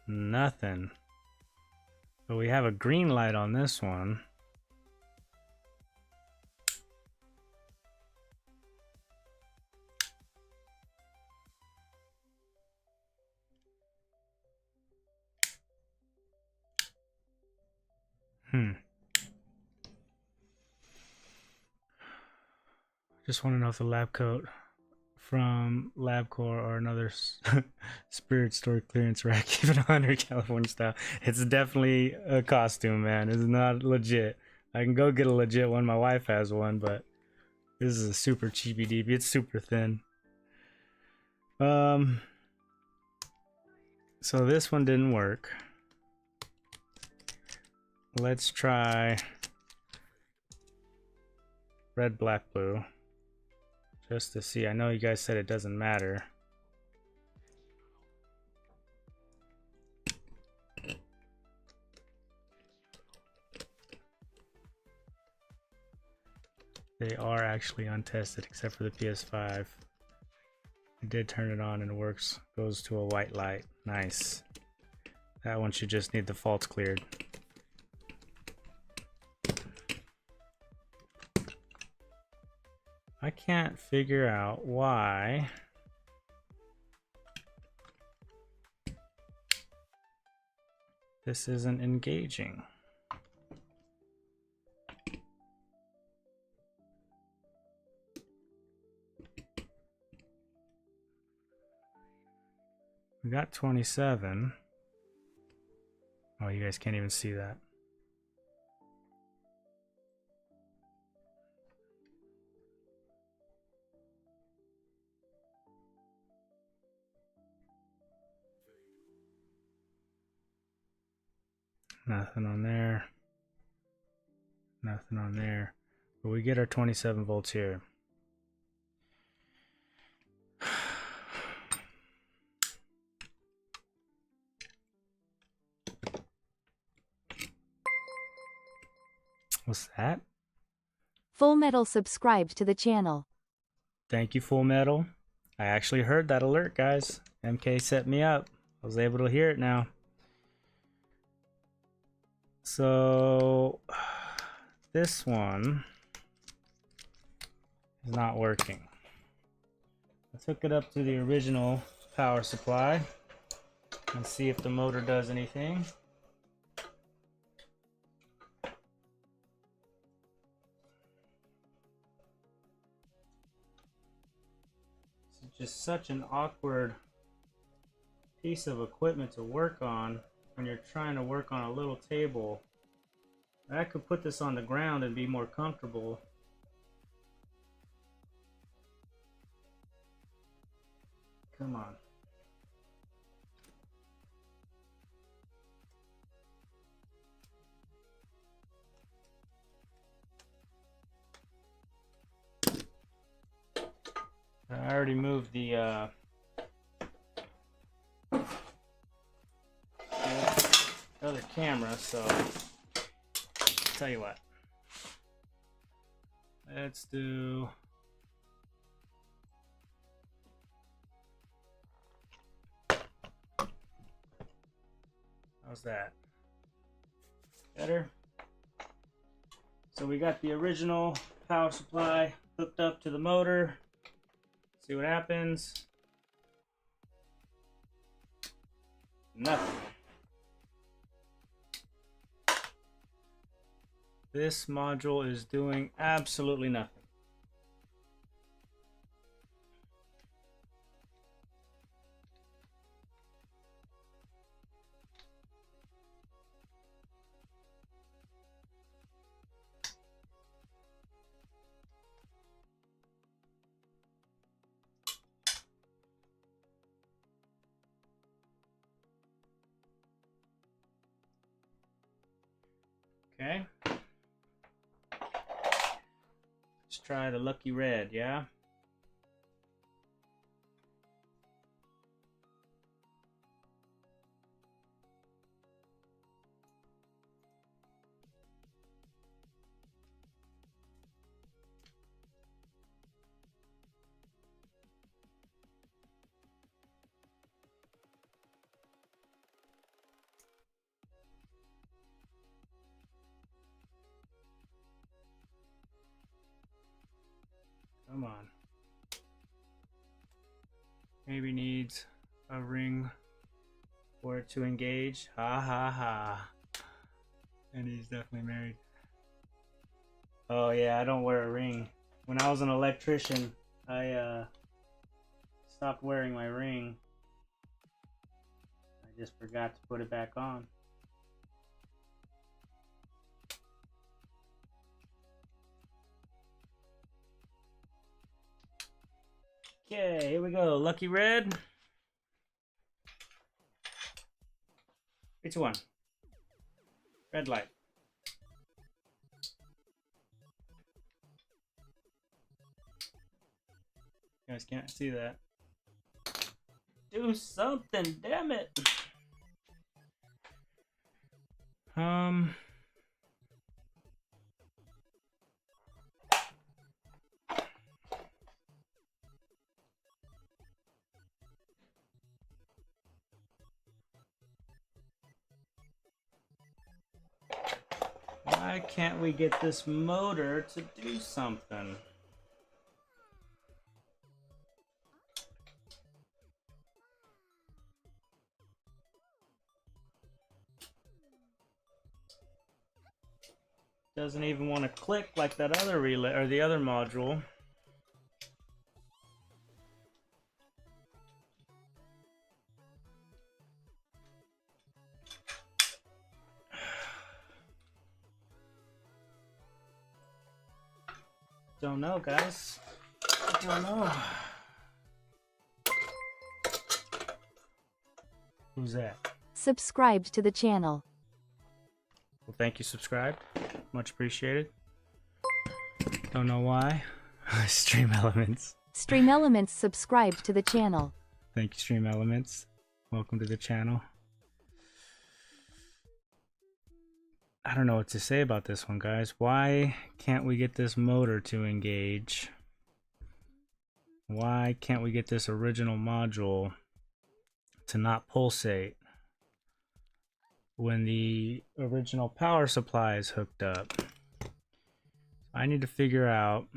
Nothing. But we have a green light on this one. Just want to know if the lab coat from LabCorp or another Spirit Store clearance rack, keep it 100 California style. It's definitely a costume, man. It's not legit. I can go get a legit one. My wife has one, but this is a super cheapy DB. It's super thin. So this one didn't work. Let's try red, black, blue. Just to see. I know you guys said it doesn't matter. They are actually untested except for the PS5. I did turn it on and it works. Goes to a white light. Nice. That one should just need the faults cleared. I can't figure out why this isn't engaging. We got 27. Oh, you guys can't even see that. Nothing on there. Nothing on there. But we get our 27 volts here. What's that? Full Metal subscribed to the channel. Thank you, Full Metal. I actually heard that alert, guys. MK set me up. I was able to hear it now. So this one is not working. Let's hook it up to the original power supply and see if the motor does anything. It's just such an awkward piece of equipment to work on when you're trying to work on a little table. I could put this on the ground and be more comfortable. Come on. I already moved the other camera, so tell you what. Let's do how's that? Better? So we got the original power supply hooked up to the motor. See what happens. Nothing. This module is doing absolutely nothing. Okay. Let's try the Lucky Red, yeah? Come on. Maybe needs a ring for it to engage. Ha ha ha. And he's definitely married. Oh yeah, I don't wear a ring. When I was an electrician, I stopped wearing my ring. I just forgot to put it back on. Okay, here we go. Lucky Red. 3, 2, 1. Red light. You guys can't see that. Do something, damn it. Why can't we get this motor to do something? Doesn't even want to click like that other relay or the other module. Don't know, guys. I don't know. Who's that? Subscribed to the channel. Well, thank you, subscribe. Much appreciated. Don't know why. Stream Elements. Stream Elements subscribed to the channel. Thank you, Stream Elements. Welcome to the channel. I don't know what to say about this one, guys. Why can't we get this motor to engage? Why can't we get this original module to not pulsate when the original power supply is hooked up? I need to figure out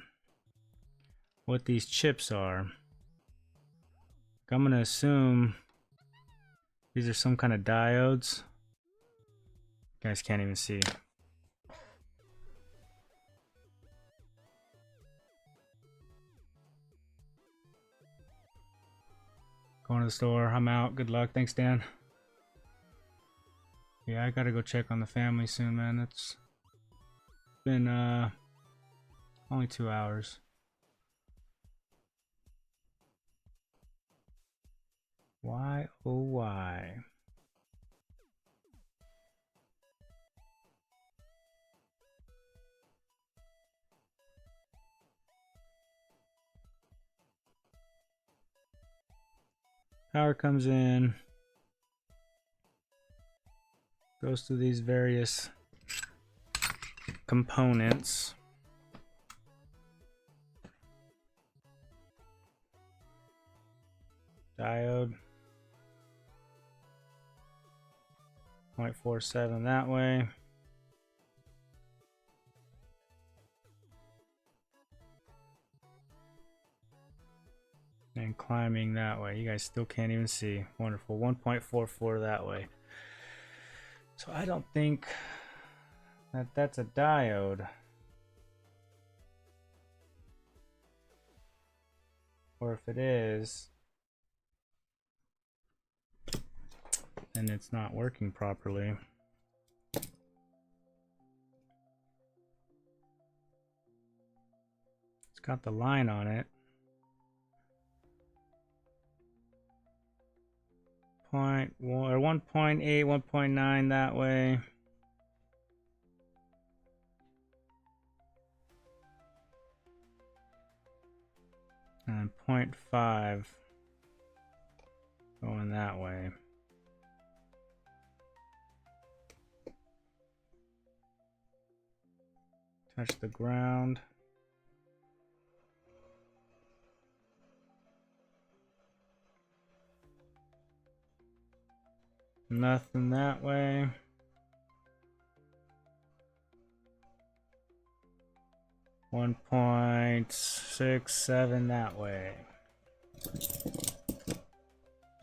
what these chips are. I'm gonna assume these are some kind of diodes. You guys can't even see. Going to the store. I'm out. Good luck. Thanks, Dan. Yeah, I gotta go check on the family soon, man. It's been only 2 hours. Why, oh why? Power comes in, goes through these various components. Diode 0.47 that way. And climbing that way. You guys still can't even see. Wonderful. 1.44 that way. So I don't think that that's a diode. Or if it is, then it's not working properly. It's got the line on it. 0.1 or 1.8, 1.9 that way. And 0.5 going that way. Touch the ground. Nothing that way. One 1.67 that way.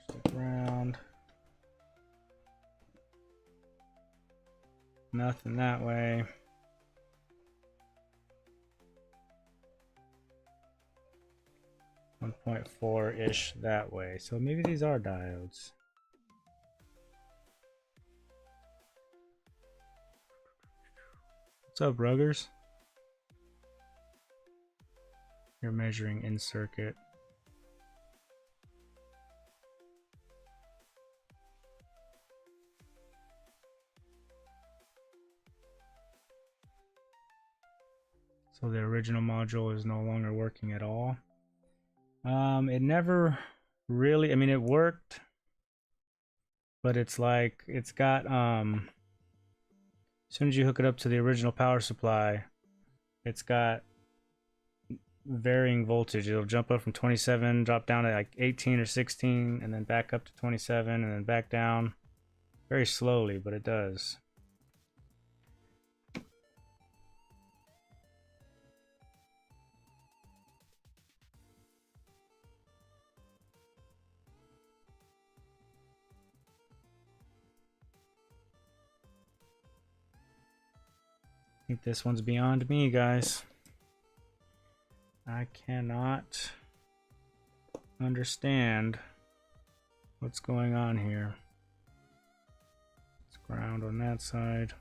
The ground. Nothing that way. 1.4-ish that way. So maybe these are diodes. What's up, Ruggers? You're measuring in circuit. So the original module is no longer working at all. It never really, I mean, it worked, but it's like, it's got, as soon as you hook it up to the original power supply, it's got varying voltage. It'll jump up from 27, drop down to like 18 or 16, and then back up to 27, and then back down very slowly, but it does. I think this one's beyond me, guys. I cannot understand what's going on here. It's ground on that side.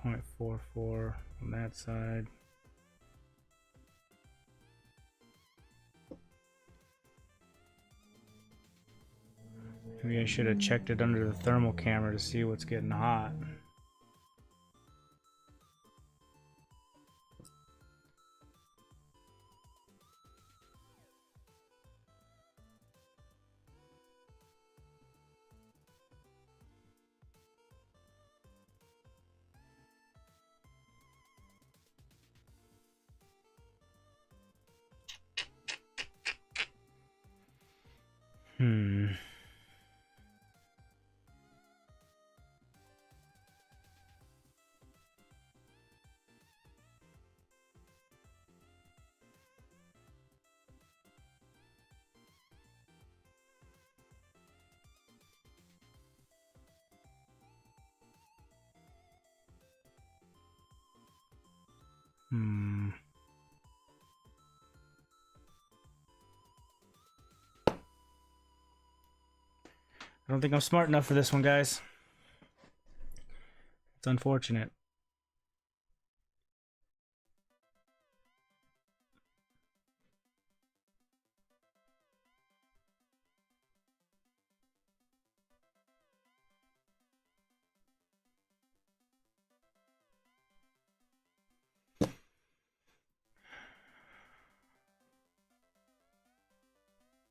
0.44 on that side. Maybe I should have checked it under the thermal camera to see what's getting hot. Hmm. I don't think I'm smart enough for this one, guys. It's unfortunate.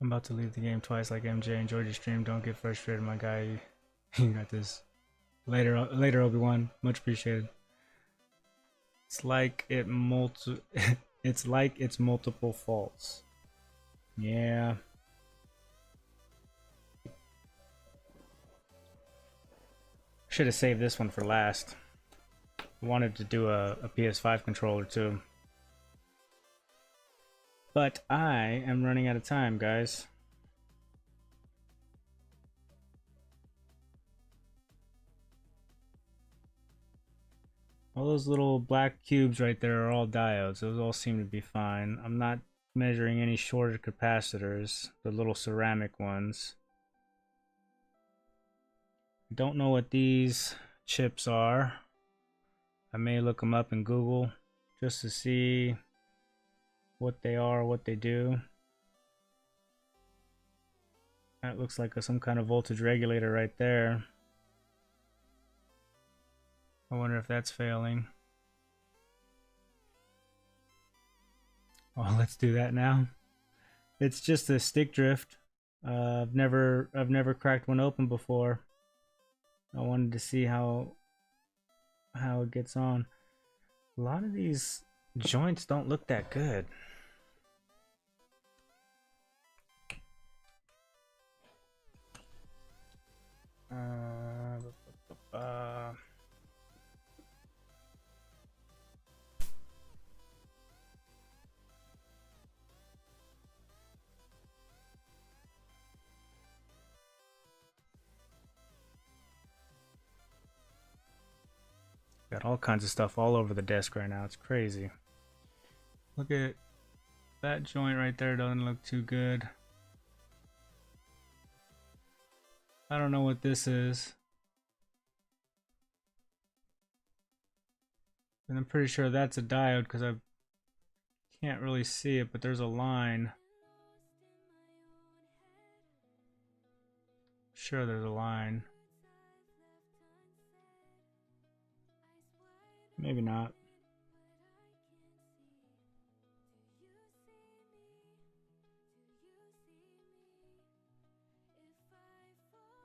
I'm about to leave the game twice like MJ. Enjoyed your stream. Don't get frustrated, my guy. You got this. Later, Obi-Wan. Much appreciated. It's like it's like it's multiple faults. Yeah. Should have saved this one for last. I wanted to do a PS5 controller too. But I am running out of time, guys. All those little black cubes right there are all diodes. Those all seem to be fine. I'm not measuring any shorter capacitors, the little ceramic ones. I don't know what these chips are. I may look them up in Google just to see what they are, what they do. That looks like some kind of voltage regulator right there. I wonder if that's failing. Oh, let's do that now. It's just a stick drift. I've never cracked one open before. I wanted to see how it gets on. A lot of these joints don't look that good. Got all kinds of stuff all over the desk right now. It's crazy. Look at that joint right there. Doesn't look too good. I don't know what this is. And I'm pretty sure that's a diode because I can't really see it, but there's a line. Sure, there's a line. Maybe not.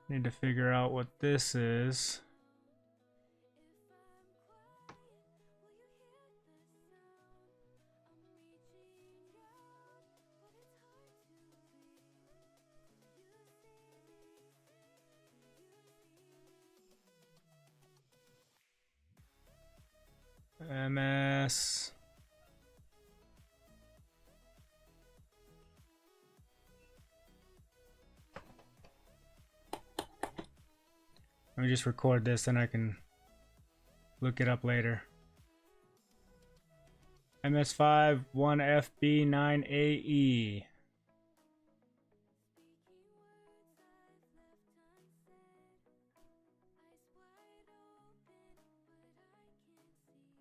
Need to figure out what this is. MS. Let me just record this and I can look it up later. MS5 1FB9AE.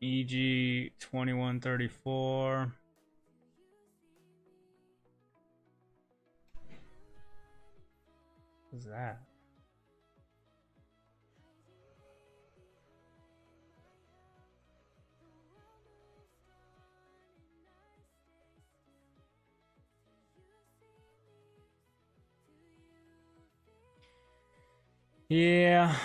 EG 2134. What's that? Yeah.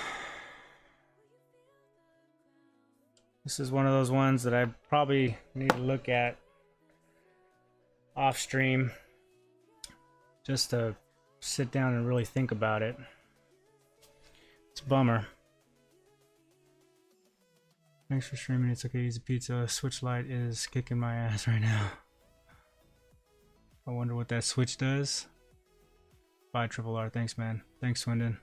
This is one of those ones that I probably need to look at off stream just to sit down and really think about it. It's a bummer. Thanks for streaming. It's okay, easy pizza. Switch light is kicking my ass right now. I wonder what that switch does. Bye, Triple R. Thanks, man. Thanks, Swindon.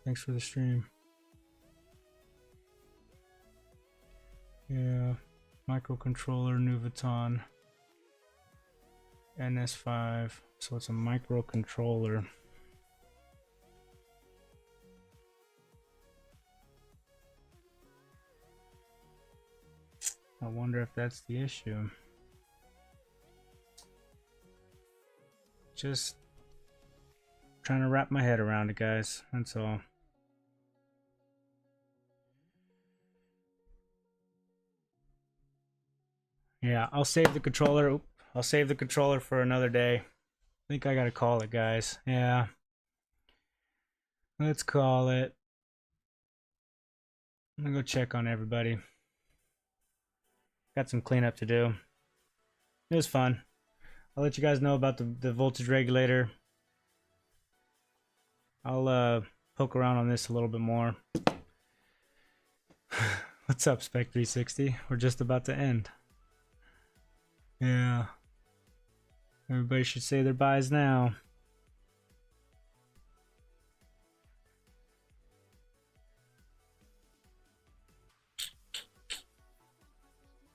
Thanks for the stream. Yeah, microcontroller, Nuvoton, NS5. So it's a microcontroller. I wonder if that's the issue. Just trying to wrap my head around it, guys. That's all. Yeah, I'll save the controller. I'll save the controller for another day. think I gotta call it, guys. Yeah. Let's call it. I'm gonna go check on everybody. Got some cleanup to do. It was fun. I'll let you guys know about the voltage regulator. I'll poke around on this a little bit more. What's up, Spec 360? We're just about to end. Yeah. Everybody should say their buys now.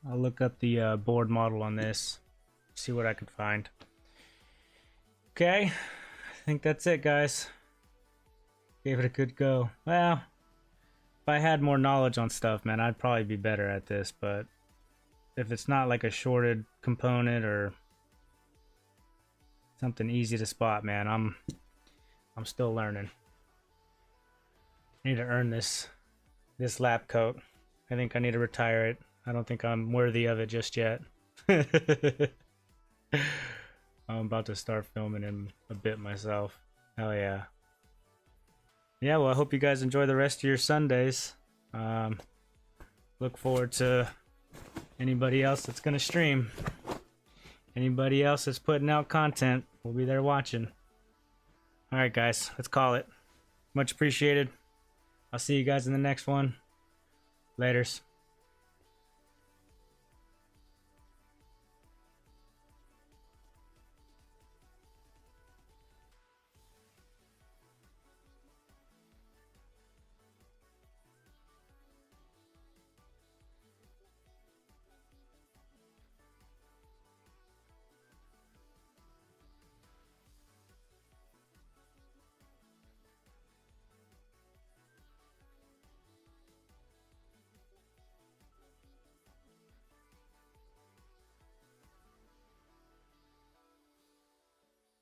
I'll look up the board model on this, see what I can find. Okay, I think that's it, guys. Gave it a good go. Well, if I had more knowledge on stuff, man, I'd probably be better at this, but if it's not like a shorted component or something easy to spot, man, I'm still learning. I need to earn this lab coat. I think I need to retire it. I don't think I'm worthy of it just yet. I'm about to start filming in a bit myself. Hell yeah. Yeah, well, I hope you guys enjoy the rest of your Sundays. Look forward to anybody else that's gonna stream. Anybody else that's putting out content, we'll be there watching. Alright guys, let's call it. Much appreciated. I'll see you guys in the next one. Laters.